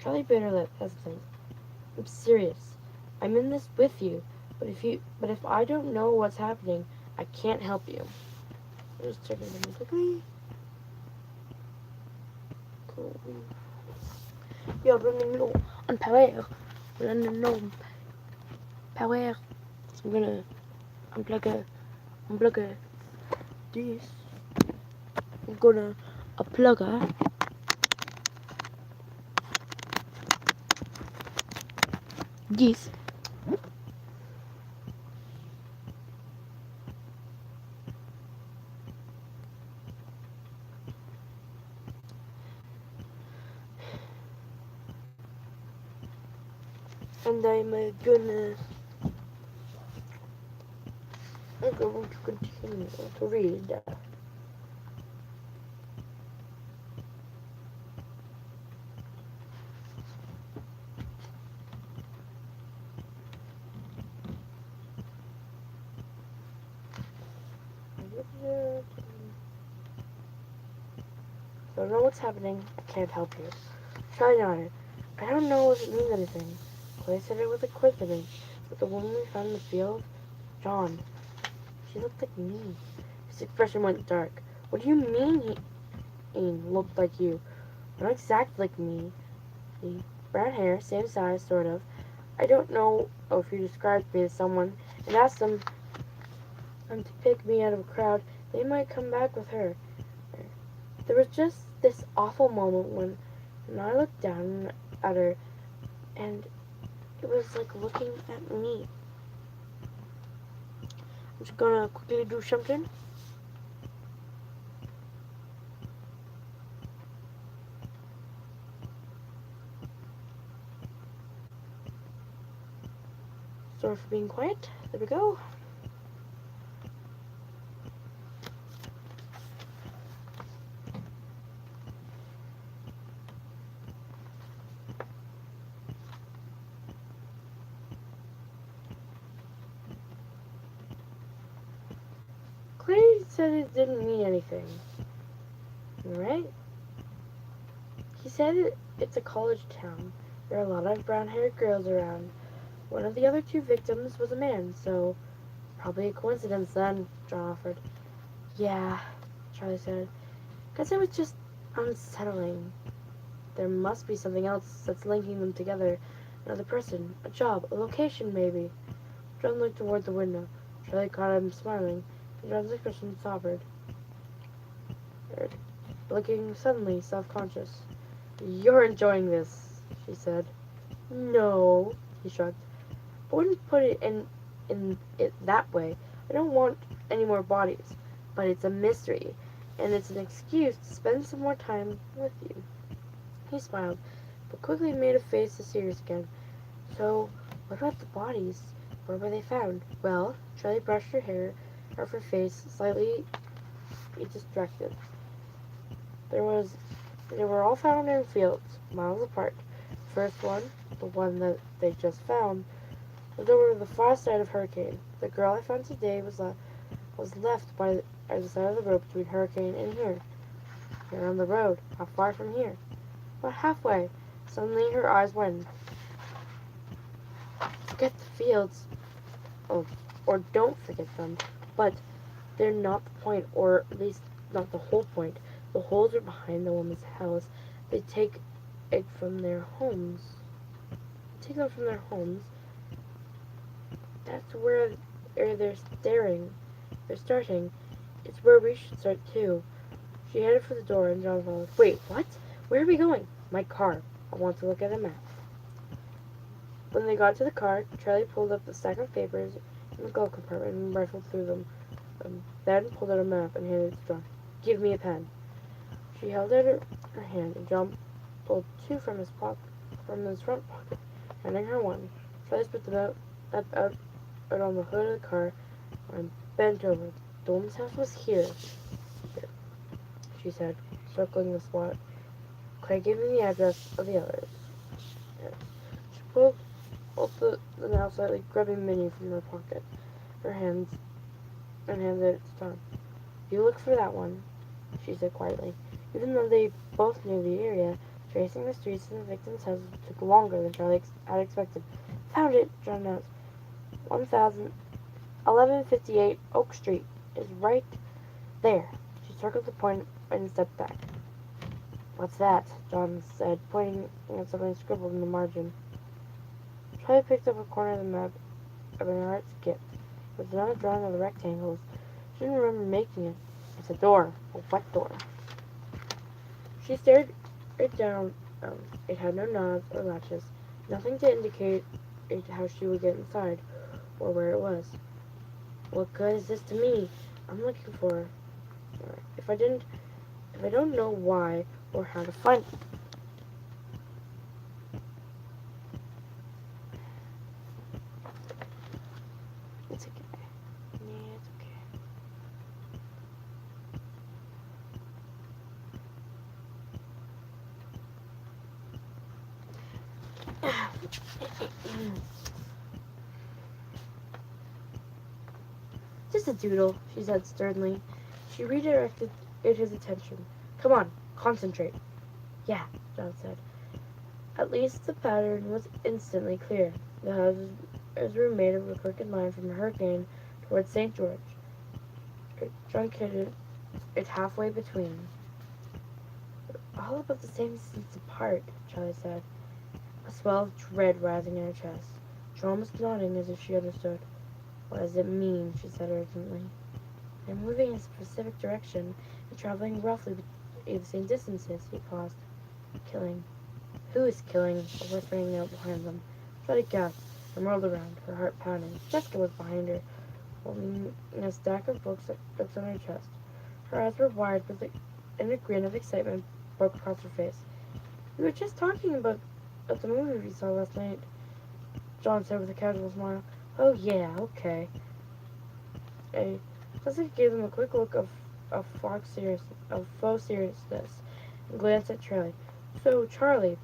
Charlie bit her lip, hesitant. I'm serious. I'm in this with you. But if I don't know what's happening, I can't help you. I'll just check it in quickly. Cool. Yo, on power. Power. So I'm gonna unplug this. I'm gonna unplug this. And I'm going to continue to read. I don't know what's happening. I can't help you. Try nodded. I don't know if it means anything. Clay said it was a coincidence, but the woman we found in the field, John, she looked like me. His expression went dark. What do you mean he looked like you? Not exactly like me. The brown hair, same size, sort of. I don't know if you described me to someone and asked them to pick me out of a crowd, they might come back with her. There was just this awful moment when I looked down at her, and it was like looking at me. I'm just gonna quickly do something. Sorry for being quiet. There we go. Clay said it didn't mean anything. Right? He said it's a college town. There are a lot of brown-haired girls around. One of the other 2 victims was a man, so probably a coincidence then, John offered. Yeah, Charlie said. Guess it was just unsettling. There must be something else that's linking them together. Another person, a job, a location maybe. John looked toward the window. Charlie caught him smiling, and John's expression sobered. Looking suddenly self-conscious. You're enjoying this, she said. No, he shrugged. I wouldn't put it in it that way. I don't want any more bodies, but it's a mystery, and it's an excuse to spend some more time with you. He smiled, but quickly made a face as serious again. So, what about the bodies? Where were they found? Well, Charlie brushed her hair off her face, slightly distracted. They were all found in fields, miles apart. The first one, the one that they just found, was over the far side of Hurricane. The girl I found today was left by the side of the road between Hurricane and here. Here on the road. How far from here? About halfway. Suddenly her eyes widened. Forget the fields. Oh, or don't forget them. But they're not the point, or at least not the whole point. The holes are behind the woman's house. They take it from their homes. Take them from their homes. That's where they're staring. They're starting. It's where we should start too. She headed for the door and John followed. Wait, what? Where are we going? My car. I want to look at a map. When they got to the car, Charlie pulled up the stack of papers in the glove compartment and rifled through them. Then pulled out a map and handed it to John. Give me a pen. She held out her hand and John pulled two from his front pocket, handing her one. Charlie spread the map out on the hood of the car and bent over. The woman's house was here, she said, circling the spot. Craig gave me the address of the others. She pulled the now slightly grubby mini from her pocket, her hands, and handed it to Tom. You look for that one, she said quietly. Even though they both knew the area, tracing the streets to the victim's house took longer than Charlie had expected. Found it, John announced. 1158 Oak Street is right there. She circled the point and stepped back. What's that? John said, pointing at something scribbled in the margin. Charlie picked up a corner of the map of an artist's gift. It was another drawing of the rectangles. She didn't remember making it. It's a door. A wet door. She stared it down. It had no knobs or latches. Nothing to indicate how she would get inside or where it was. What good is this to me? I'm looking for her. If I don't know why or how to find it. It's okay. Yeah, it's okay. Just a doodle, she said sternly. She redirected his attention. Come on, concentrate. Yeah, John said. At least the pattern was instantly clear. The houses were made of a crooked line from Hurricane towards St. George. It truncated it halfway between. All about the same distance apart, Charlie said, a swell of dread rising in her chest. John was nodding as if she understood. What does it mean? She said urgently. They're moving in a specific direction and traveling roughly the same distances. He paused. Killing. Who is killing? A whispering out behind them. Charlie gasped and whirled around, her heart pounding. Jessica was behind her, holding a stack of books on her chest. Her eyes were wide, and a grin of excitement broke across her face. We were just talking about the movie we saw last night, John said with a casual smile. Oh yeah, okay. Jessica gave them a quick look of faux seriousness and glanced at Charlie. So, Charlie,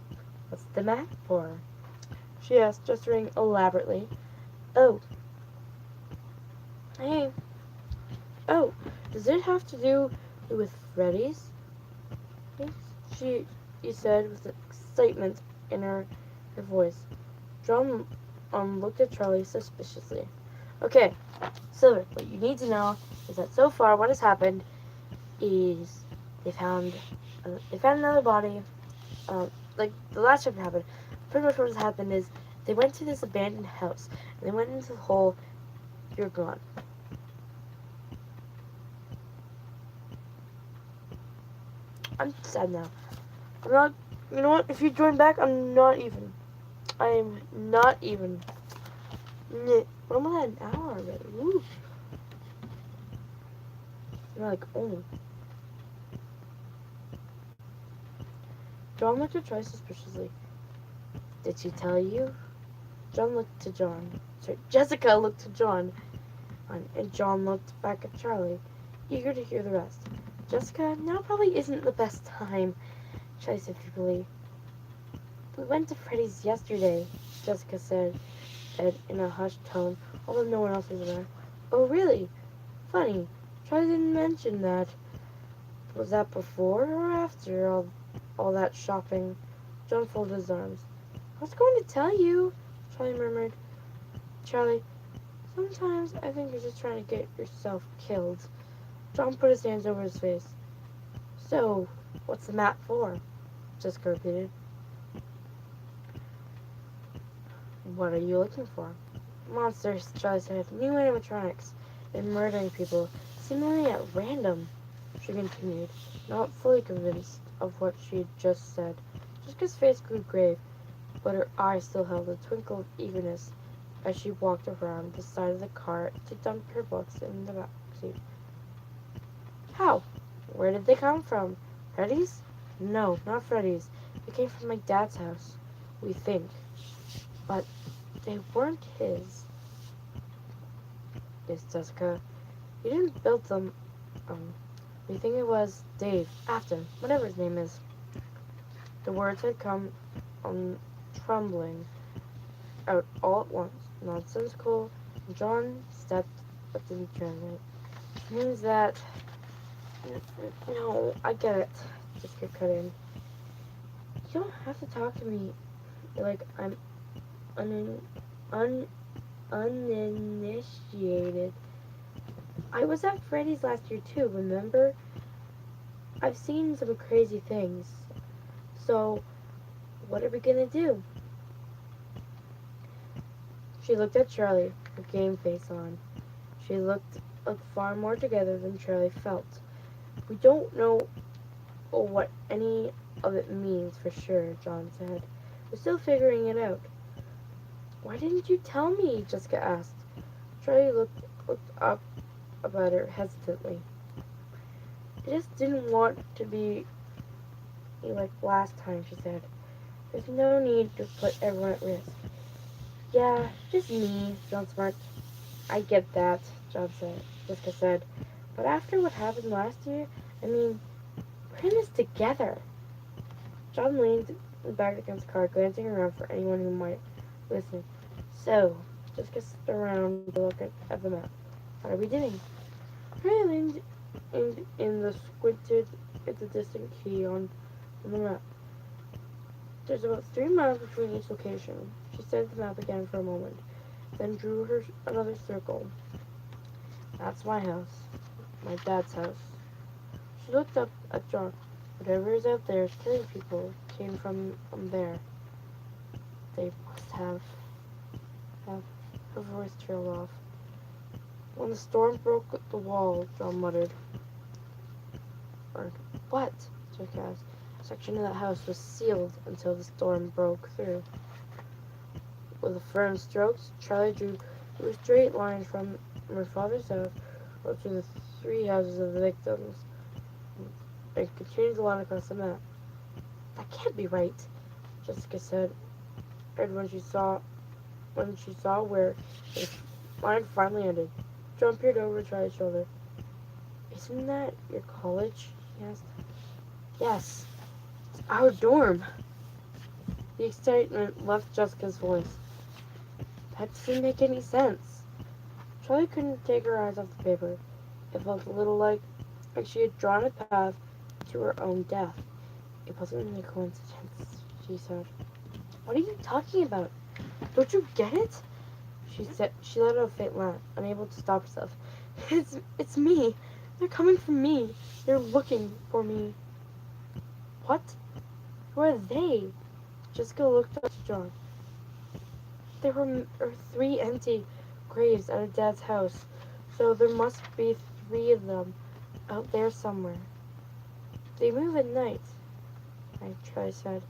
what's the map for? She asked, gesturing elaborately. Oh. Hey. Oh, does it have to do with Freddy's? She said with excitement in her voice. John looked at Charlie suspiciously. Okay, Silver, what you need to know is that so far what has happened is they found another body. Like the last chapter happened. Pretty much what has happened is they went to this abandoned house and they went into the hole. You're gone. I'm sad now. I'm not. You know what? If you join back, I'm not even. I'm not even. What am I at an hour already? Woo. You're like, oh. John looked at Troy suspiciously. Did she tell you? John looked to John. Sorry, Jessica looked to John. And John looked back at Charlie, eager to hear the rest. Jessica, now probably isn't the best time, Charlie said feebly. We went to Freddy's yesterday, Jessica said. Ed in a hushed tone, although no one else was around. Oh, really? Funny. Charlie didn't mention that. Was that before or after all that shopping? John folded his arms. I was going to tell you, Charlie murmured. Charlie, sometimes I think you're just trying to get yourself killed. John put his hands over his face. So, what's the map for? Jessica repeated. What are you looking for? Monsters, Charlie said. New animatronics. They're murdering people, seemingly at random. She continued, not fully convinced of what she had just said. Jessica's face grew grave, but her eyes still held a twinkle of eagerness as she walked around the side of the car to dump her books in the back seat. How? Where did they come from? Freddy's? No, not Freddy's. They came from my dad's house, we think. But they weren't his. Yes, Jessica. You didn't build them. We think it was Dave, Afton, whatever his name is. The words had come trembling out all at once. Nonsensical. John stepped but didn't translate. Means that. No, I get it. Jessica cut in. You don't have to talk to me like I'm uninitiated. I was at Freddy's last year too, remember? I've seen some crazy things. So, what are we gonna do? She looked at Charlie, her game face on. She looked far more together than Charlie felt. We don't know what any of it means for sure, John said. We're still figuring it out. Why didn't you tell me? Jessica asked. Charlie looked up about her hesitantly. I just didn't want to be like last time, she said. There's no need to put everyone at risk. Yeah, just me, John smirked. I get that, Jessica said. But after what happened last year, I mean, we're in this together. John leaned back against the car, glancing around for anyone who might listen. So, Jessica stood around to look at the map. What are we doing? Harry leaned in the squinted at the distant key on the map. There's about 3 miles between each location. She stared at the map again for a moment, then drew her another circle. That's my house. My dad's house. She looked up at John. Whatever is out there killing people came from there. They must have. Her voice trailed off. When the storm broke the wall, John muttered. Or, what? Jessica asked. A section of that house was sealed until the storm broke through. With firm strokes, Charlie drew a straight line from her father's house up to the 3 houses of the victims, and continued the line across the map. That can't be right, Jessica said, and when she saw where the line finally ended, John peered over Charlie's shoulder. Isn't that your college? He asked. Yes, it's our dorm. The excitement left Jessica's voice. That doesn't make any sense. Charlie couldn't take her eyes off the paper. It felt a little like she had drawn a path to her own death. It wasn't a coincidence, she said. What are you talking about? Don't you get it? She let out a faint laugh, unable to stop herself. It's me. They're coming for me. They're looking for me. What? Who are they? Jessica looked up to John. There were 3 empty graves at her dad's house, so there must be 3 of them out there somewhere. They move at night, Charlie said.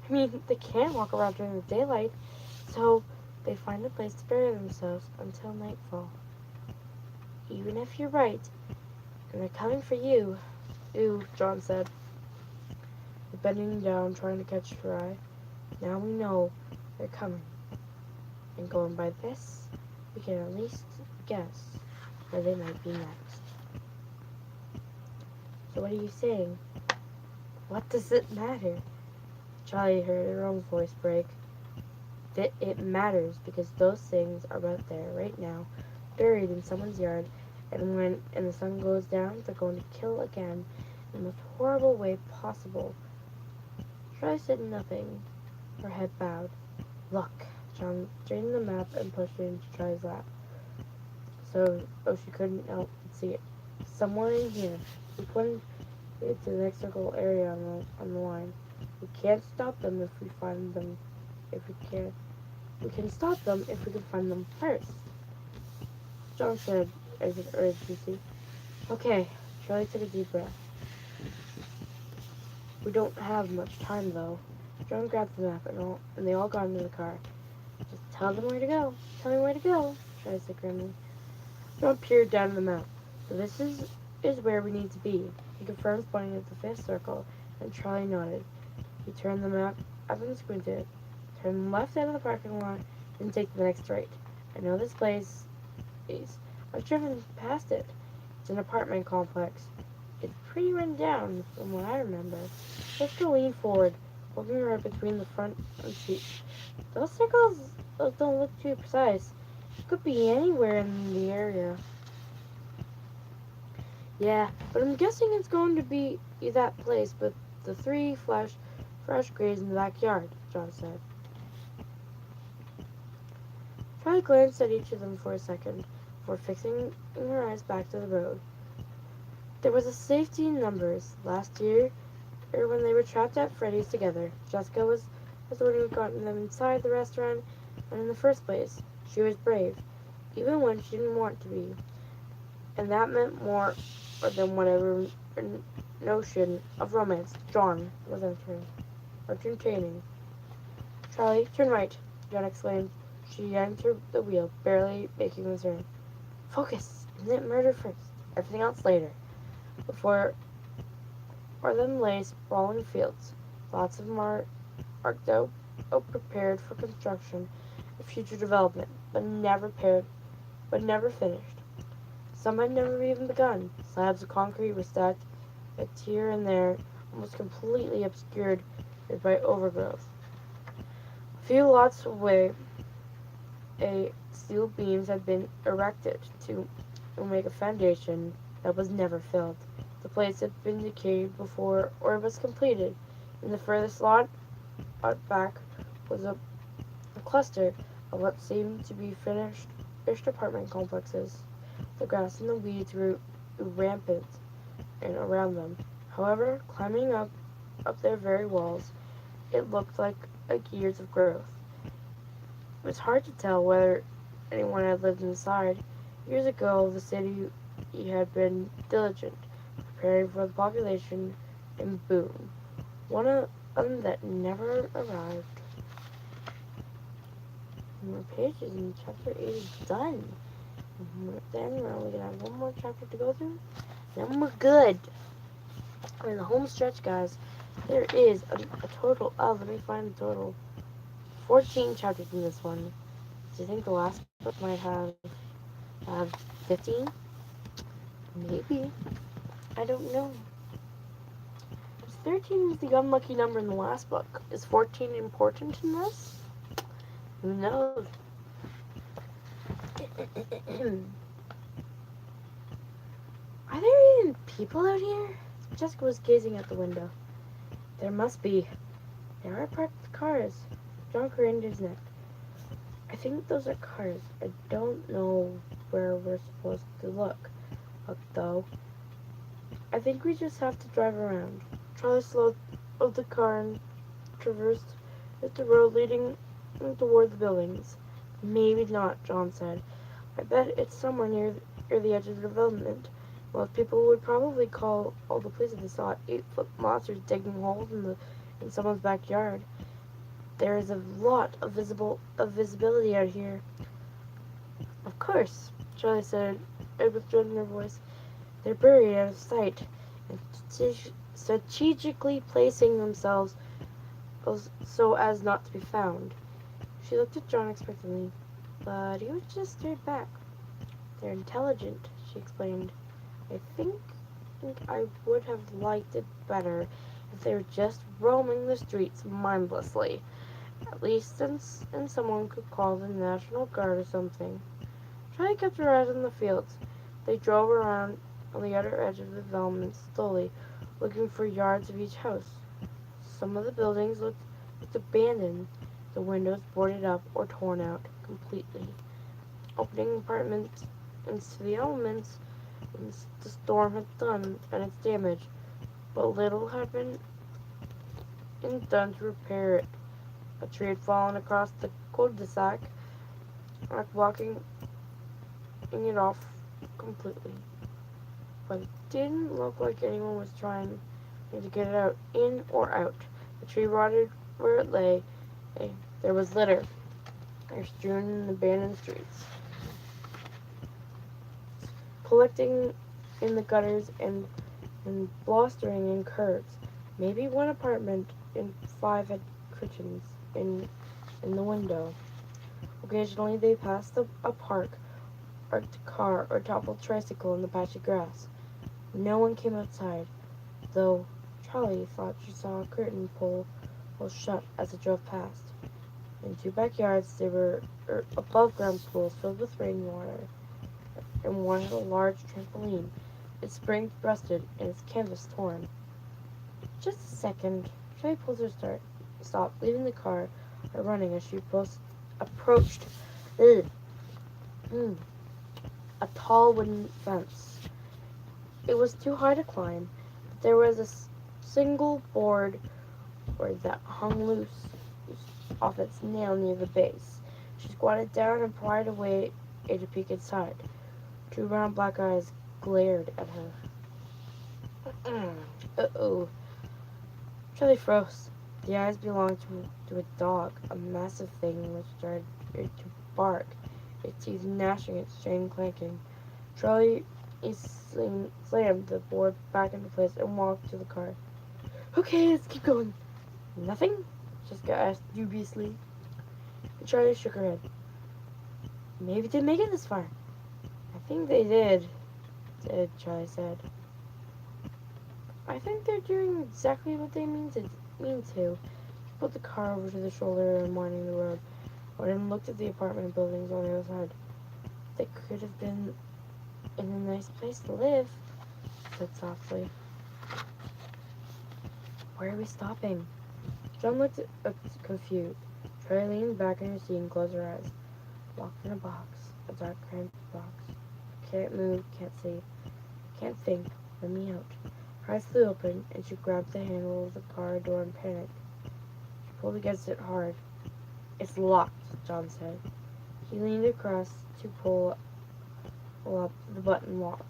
I mean, they can't walk around during the daylight, so they find a place to bury themselves until nightfall. Even if you're right, and they're coming for you, ooh, John said, bending down, trying to catch her eye. Now we know they're coming. And going by this, we can at least guess where they might be next. So what are you saying? What does it matter? Charlie heard her own voice break. It matters because those things are out there right now, buried in someone's yard, and when the sun goes down, they're going to kill again in the most horrible way possible. Charlie said nothing. Her head bowed. Look. John straightened the map and pushed it into Charlie's lap, so she couldn't help but see it. Somewhere in here. He pointed it to the next circle area on the line. We can't stop them if we find them. If we can, we can stop them if we can find them first. John said as if urgency. Okay. Charlie took a deep breath. We don't have much time though. John grabbed the map and they all got into the car. Just tell them where to go. Tell me where to go, Charlie said grimly. John peered down at the map. So this is where we need to be. He confirmed, pointing at the fifth circle, and Charlie nodded. He turned the map up and squinted. Turn left out of the parking lot, and take the next right. I know this place is. I've driven past it. It's an apartment complex. It's pretty run down, from what I remember. Let's go lean forward, looking right between the front and seat. Those circles don't look too precise. It could be anywhere in the area. Yeah, but I'm guessing it's going to be that place with the three fresh graves in the backyard, John said. Charlie glanced at each of them for a second, before fixing her eyes back to the road. There was a safety in numbers. Last year, or when they were trapped at Freddy's together, Jessica was the one who had gotten them inside the restaurant, and in the first place, she was brave, even when she didn't want to be. And that meant more than whatever notion of romance John was entertaining. Charlie, turn right, John exclaimed. She entered the wheel, barely making the turn. Focus! Isn't it murder first? Everything else later. Before them lay sprawling fields, lots of marked out, prepared for construction and future development, but never finished. Some had never even begun. Slabs of concrete were stacked here and there, almost completely obscured by overgrowth. A few lots away, steel beams had been erected to make a foundation that was never filled. The place had been decayed before or was completed. In the furthest lot back was a cluster of what seemed to be finished apartment complexes. The grass and the weeds grew rampant and around them. However, climbing up their very walls, it looked like years of growth. It was hard to tell whether anyone had lived inside. Years ago, the city had been diligent, preparing for the population and boom. One of them that never arrived. More pages and chapter 8 is done. Then we're only going to have one more chapter to go through. Then we're good. In the home stretch, guys, there is a total of, let me find the total, 14 chapters in this one. Do you think the last book might have 15? Maybe. I don't know. 13 is the unlucky number in the last book. Is 14 important in this? Who knows? Are there even people out here? Jessica was gazing out the window. There must be. There are parked cars. John craned his neck. I think those are cars. I don't know where we're supposed to look, though. I think we just have to drive around. Charlie slowed the car and traversed the road leading toward the buildings. Maybe not, John said. I bet it's somewhere near the edge of the development. Most people would probably call all the police if they saw 8-foot monsters digging holes in someone's backyard. There is a lot of visibility out here. Of course, Charlie said with dread in her voice. They're buried out of sight and strategically placing themselves so as not to be found. She looked at John expectantly, but he was just stared back. They're intelligent, she explained. I think I would have liked it better if they were just roaming the streets mindlessly. At least since and someone could call the National Guard or something. Charlie kept her eyes on the fields. They drove around on the other edge of the development slowly, looking for yards of each house. Some of the buildings looked abandoned, the windows boarded up or torn out completely, opening apartments into the elements when the storm had done and its damage. But little had been done to repair it. A tree had fallen across the cul-de-sac, blocking it off completely. But it didn't look like anyone was trying to get it out, in or out. The tree rotted where it lay. There was litter, strewn in abandoned streets, collecting in the gutters and blistering in curbs. Maybe one apartment in 5 had cushions in the window. Occasionally they passed a parked car or toppled tricycle in the patchy grass. No one came outside, though Charlie thought she saw a curtain pull shut as it drove past. In 2 backyards there were above-ground pools filled with rainwater, and one had a large trampoline, its springs rusted and its canvas torn. Just a second. Charlie pulled her stop, leaving the car running as she approached a tall wooden fence. It was too high to climb, but there was a single board that hung loose off its nail near the base. She squatted down and pried away to peek inside. 2 round black eyes glared at her. Uh-oh. Charlie froze. The eyes belonged to a dog, a massive thing which started to bark, its teeth gnashing, its chain clanking. Charlie slammed the board back into place and walked to the car. Okay, let's keep going. Nothing? Jessica asked dubiously. And Charlie shook her head. Maybe they make it this far. I think they did, Charlie said. I think they're doing exactly what they mean to. She put the car over to the shoulder and winding the road. I then looked at the apartment buildings on the other side. They could have been in a nice place to live, she said softly. Where are we stopping? John looked confused. Charlie leaned back in her seat and closed her eyes. Locked in a box, a dark, cramped box. Can't move, can't see, can't think. Let me out. Her eyes flew open, and she grabbed the handle of the car door in panic. She pulled against it hard. It's locked, John said. He leaned across to pull up the button lock.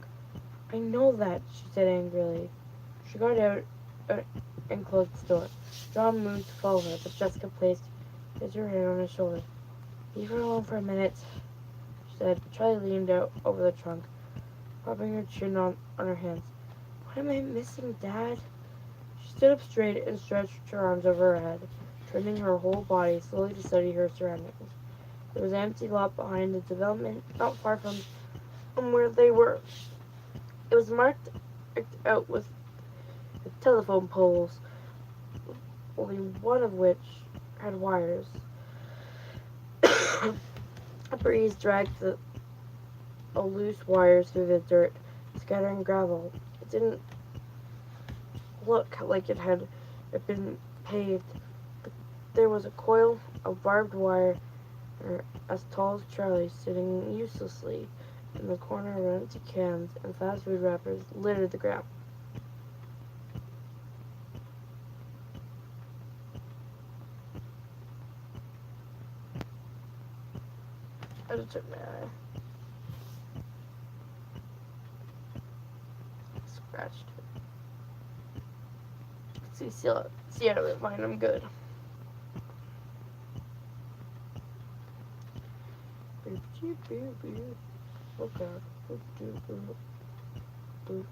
I know that, she said angrily. She got out and closed the door. John moved to follow her, but Jessica placed her hand on his shoulder. Leave her alone for a minute, she said. Charlie leaned out over the trunk, propping her chin on her hands. What am I missing, Dad? She stood up straight and stretched her arms over her head, turning her whole body slowly to study her surroundings. There was an empty lot behind the development, not far from where they were. It was marked out with telephone poles, only one of which had wires. A breeze dragged the loose wires through the dirt, scattering gravel. It didn't look like it had been paved. There was a coil of barbed wire as tall as Charlie sitting uselessly in the corner of empty cans and fast food wrappers littered the ground. I just took my eye. Scratched it. See out of it, fine, I'm good. Look out. The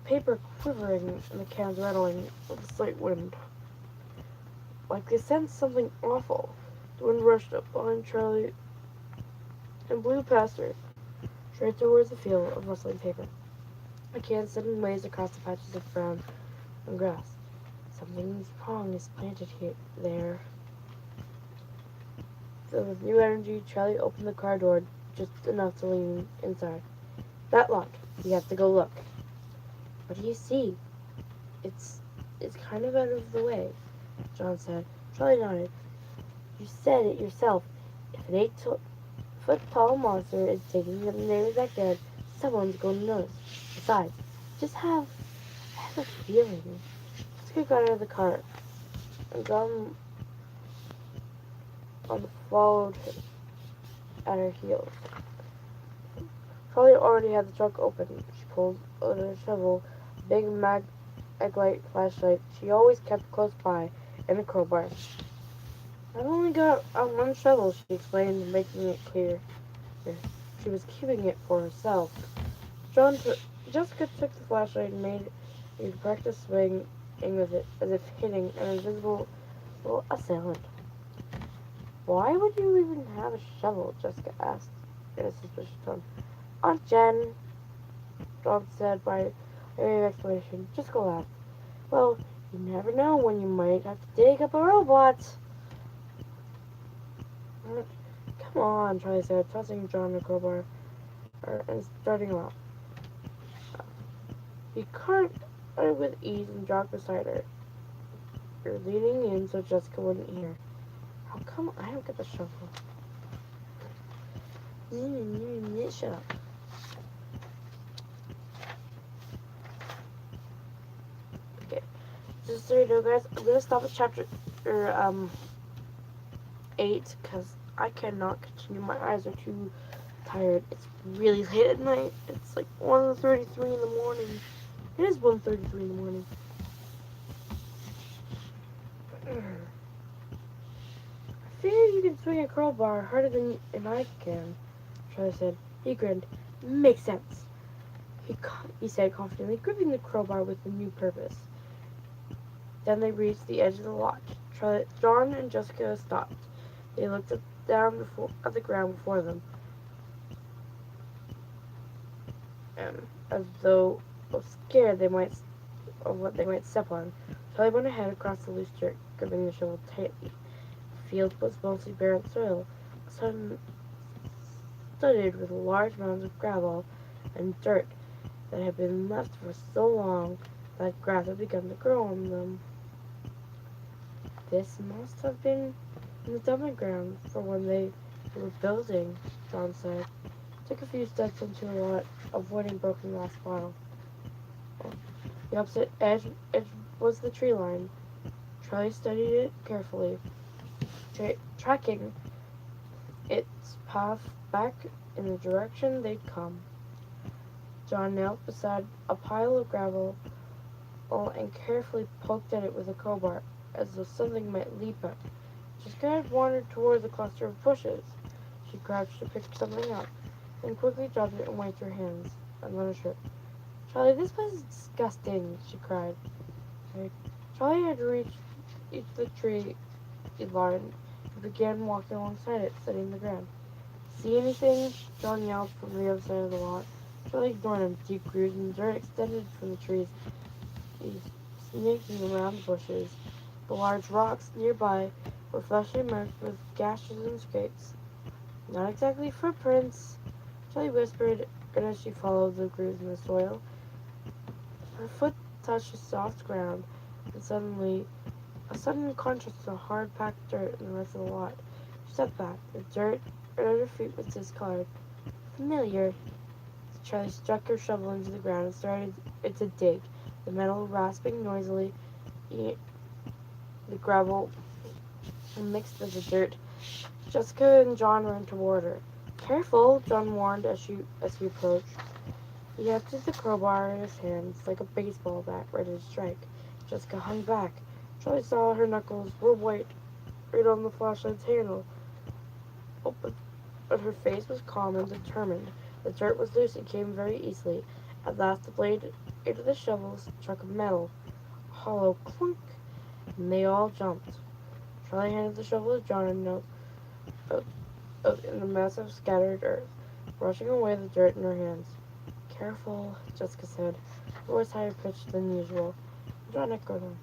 paper quivering and the cans rattling with a slight wind. Like they sensed something awful. The wind rushed up behind Charlie and blew past her, straight towards the field of rustling paper. The cans slid in waves across the patches of brown and grass. Something strong is planted here, there. Filled with new energy, Charlie opened the car door just enough to lean inside. That lock. You have to go look. What do you see? It's it's kind of out of the way, John said. Charlie nodded. You said it yourself. If an 8-foot tall monster is digging in the neighbor's backyard, someone's going to notice. Besides, I have a feeling. Jessica got out of the car, and John followed him at her heels. Charlie already had the trunk open. She pulled out a shovel, a big maglite flashlight she always kept close by, and a crowbar. I've only got one shovel, she explained, making it clear. She was keeping it for herself. Jessica took the flashlight and made a practice swing with it, as if hitting an invisible assailant. Why would you even have a shovel? Jessica asked in a suspicious tone. Aunt Jen, John said by way of explanation. Jessica laughed. Well, you never know when you might have to dig up a robot. Come on, Charlie said, tossing John a crowbar and starting off. He carved it with ease and jogged beside her, leaning in so Jessica wouldn't hear. How come I don't get the shovel? Shut up. Okay, just so you know, guys, I'm gonna stop at chapter 8 because I cannot continue. My eyes are too tired. It's really late at night. It's like 1:33 in the morning. It is 1:33 in the morning. I figure you can swing a crowbar harder than I can, Charlie said. He grinned. Makes sense. He said confidently, gripping the crowbar with a new purpose. Then they reached the edge of the lodge. John and Jessica stopped. They looked down at the ground before them, as though scared of what they might step on. Charlie went ahead across the loose dirt, gripping the shovel tightly. The field was mostly barren soil, studded with large mounds of gravel and dirt that had been left for so long that grass had begun to grow on them. This must have been in the dumping ground for when they were building, John said. Took a few steps into a lot, avoiding broken glass bottle. The opposite edge was the tree line. Charlie studied it carefully, tracking its path back in the direction they'd come. John knelt beside a pile of gravel and carefully poked at it with a crowbar, as though something might leap out. Jessica had wandered towards a cluster of bushes. She crouched to pick something up, then quickly dropped it and wiped her hands and then her shirt. Charlie, this place is disgusting, she cried. Charlie had reached the tree line and began walking alongside it, studying the ground. See anything? John yelled from the other side of the lot. Charlie ignored him. Deep grooves and dirt extended from the trees, snaking around the bushes. The large rocks nearby were freshly marked with gashes and scrapes. Not exactly footprints, Charlie whispered as she followed the grooves in the soil. Her foot touched the soft ground, and suddenly, a sudden contrast to hard-packed dirt in the rest of the lot. She stepped back. The dirt under her feet was discolored. Familiar. Charlie struck her shovel into the ground and started to dig, the metal rasping noisily, the gravel mixed with the dirt. Jessica and John ran toward her. Careful, John warned as he approached. He hefted the crowbar in his hands like a baseball bat ready to strike. Jessica hung back. Charlie saw her knuckles were white right on the flashlight's handle. Oh, but her face was calm and determined. The dirt was loose and came very easily. At last the blade into the shovel struck metal. A hollow clunk, and they all jumped. Charlie handed the shovel to John and knelt out in the mess of scattered earth, brushing away the dirt in her hands. Careful, Jessica said, her voice higher pitched than usual. John echoed her.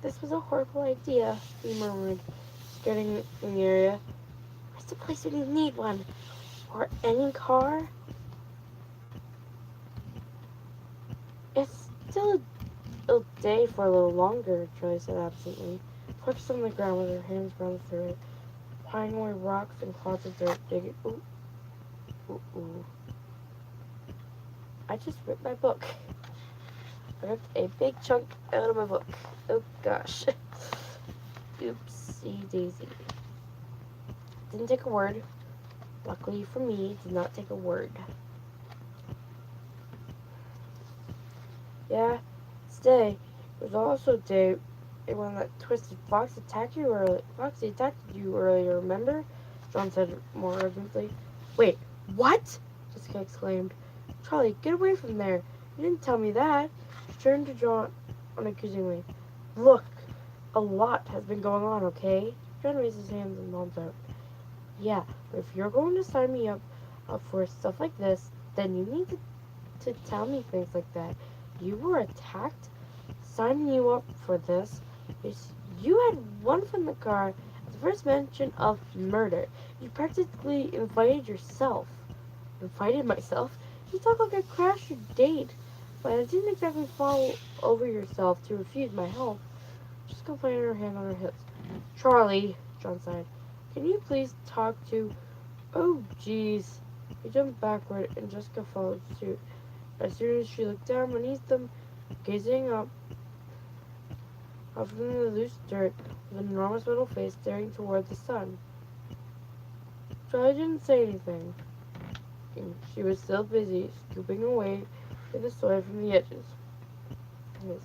This was a horrible idea, he murmured, skirting in the area. Where's the place when you need one? Or any car? It's still a day for a little longer, Charlie said absently, perched on the ground with her hands round the throat, piling away rocks and clods of dirt, digging. Ooh, ooh, ooh. I just ripped my book. I ripped a big chunk out of my book. Oh gosh. Oopsie daisy. Didn't take a word. Luckily for me, did not take a word. Yeah, it's day. It was also day when that twisted fox attacked you earlier. Foxy attacked you earlier, remember? John said more urgently. Wait, what? Jessica exclaimed. Charlie, get away from there. You didn't tell me that. She turned to John unaccusingly. Look, a lot has been going on, okay? John raised his hands and palms out. Yeah, but if you're going to sign me up for stuff like this, then you need to tell me things like that. You were attacked? Signing you up for this? You had one from the car at the first mention of murder. You practically invited yourself. Invited myself? You talk like I crashed your date. But I didn't exactly fall over yourself to refuse my help. Just putting her hand on her hips. Charlie, John sighed. Can you please talk to... Oh, jeez. He jumped backward, and Jessica followed suit. As soon as she looked down beneath them, gazing up from the loose dirt, with an enormous metal face staring toward the sun. Charlie didn't say anything. She was still busy scooping away the soil from the edges. Yes.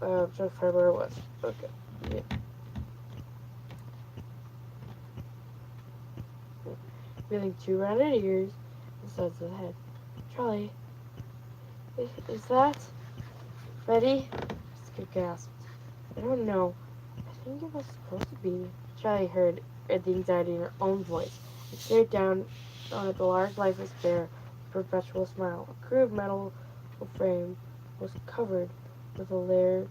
I'm trying to find where it was. Okay. Yeah. Feeling two rounded ears and sides of the head. Charlie, is that Betty? Jessica gasped. I don't know. I think it was supposed to be. Charlie heard the anxiety in her own voice and stared down at the large, lifeless bear with a perpetual smile. A crude metal frame was covered with a layer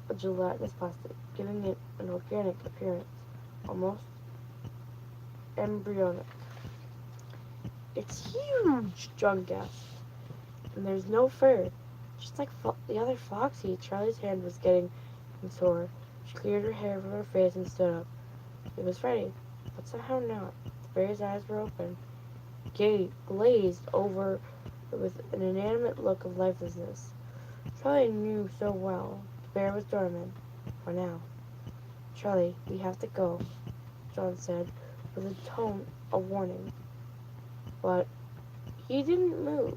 of gelatinous plastic, giving it an organic appearance, almost embryonic. It's huge, John gasped. And there's no fur. Just like the other Foxy, Charlie's hand was getting sore. She cleared her hair from her face and stood up. It was Freddy, but somehow not. The bear's eyes were open, glazed over with an inanimate look of lifelessness. Charlie knew so well. The bear was dormant, for now. Charlie, we have to go, John said, with a tone of warning. But he didn't move.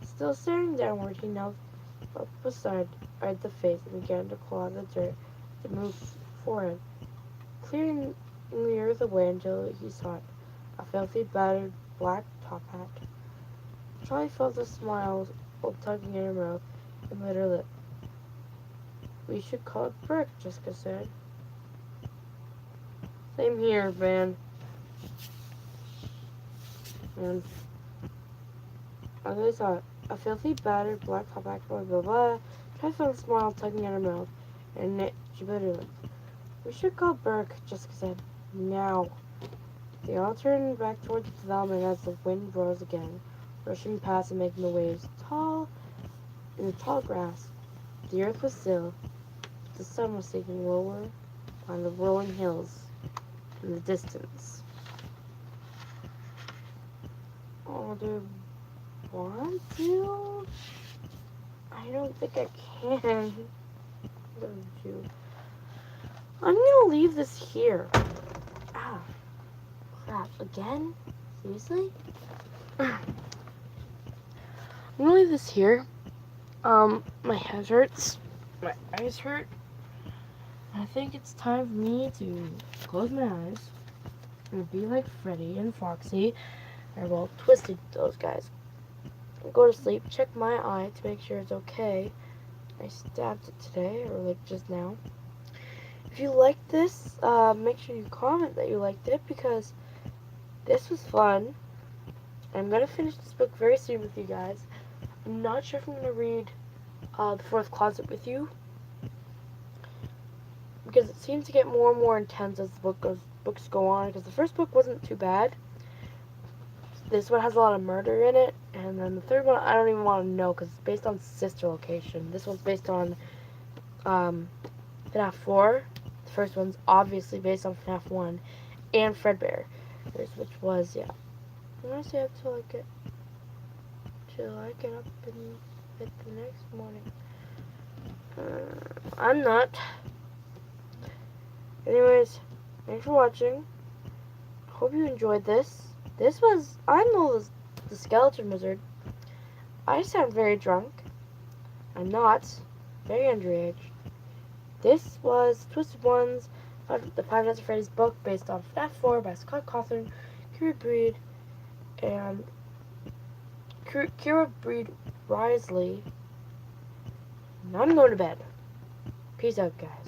Still staring downward, he knelt up beside the face and began to claw the dirt to move forward, clearing the earth away until he saw it, a filthy, battered black top hat. Charlie felt a smile while tugging at her mouth and bit her lip. We should call it Brick, Jessica said. Same here, man. And I saw it. A filthy, battered black top hat, blah blah blah. Charlie felt a smile tugging at her mouth, and she bit her lip. We should call Burke, Jessica said. Now. They all turned back towards the development as the wind rose again, rushing past and making the waves tall in the tall grass. The earth was still. The sun was sinking lower on the rolling hills in the distance. Oh, do I want to? I don't think I can. I'm gonna leave this here. Ah, crap. Again? Seriously? I'm gonna leave this here. My head hurts. My eyes hurt. I think it's time for me to close my eyes and be like Freddy and Foxy. Or, well, Twisted, those guys. Go to sleep. Check my eye to make sure it's okay. I stabbed it today, or like just now. If you liked this, make sure you comment that you liked it, because this was fun. I'm gonna finish this book very soon with you guys. I'm not sure if I'm going to read The Fourth Closet with you, because it seems to get more and more intense as the books go on, because the first book wasn't too bad. This one has a lot of murder in it, and then the third one I don't even want to know because it's based on Sister Location. This one's based on FNAF 4. The first one's obviously based on FNAF 1 and Fredbear, which was, yeah. I'm going to stay up till I get up and hit the next morning. I'm not. Anyways, thanks for watching. Hope you enjoyed this. I'm the skeleton wizard. I sound very drunk. I'm not. Very underage. This was Twisted Ones, the Five Nights at Freddy's book based on FNAF 4 by Scott Cawthon, Kira Breed, and Kira Breed Risley. And I'm going to bed. Peace out, guys.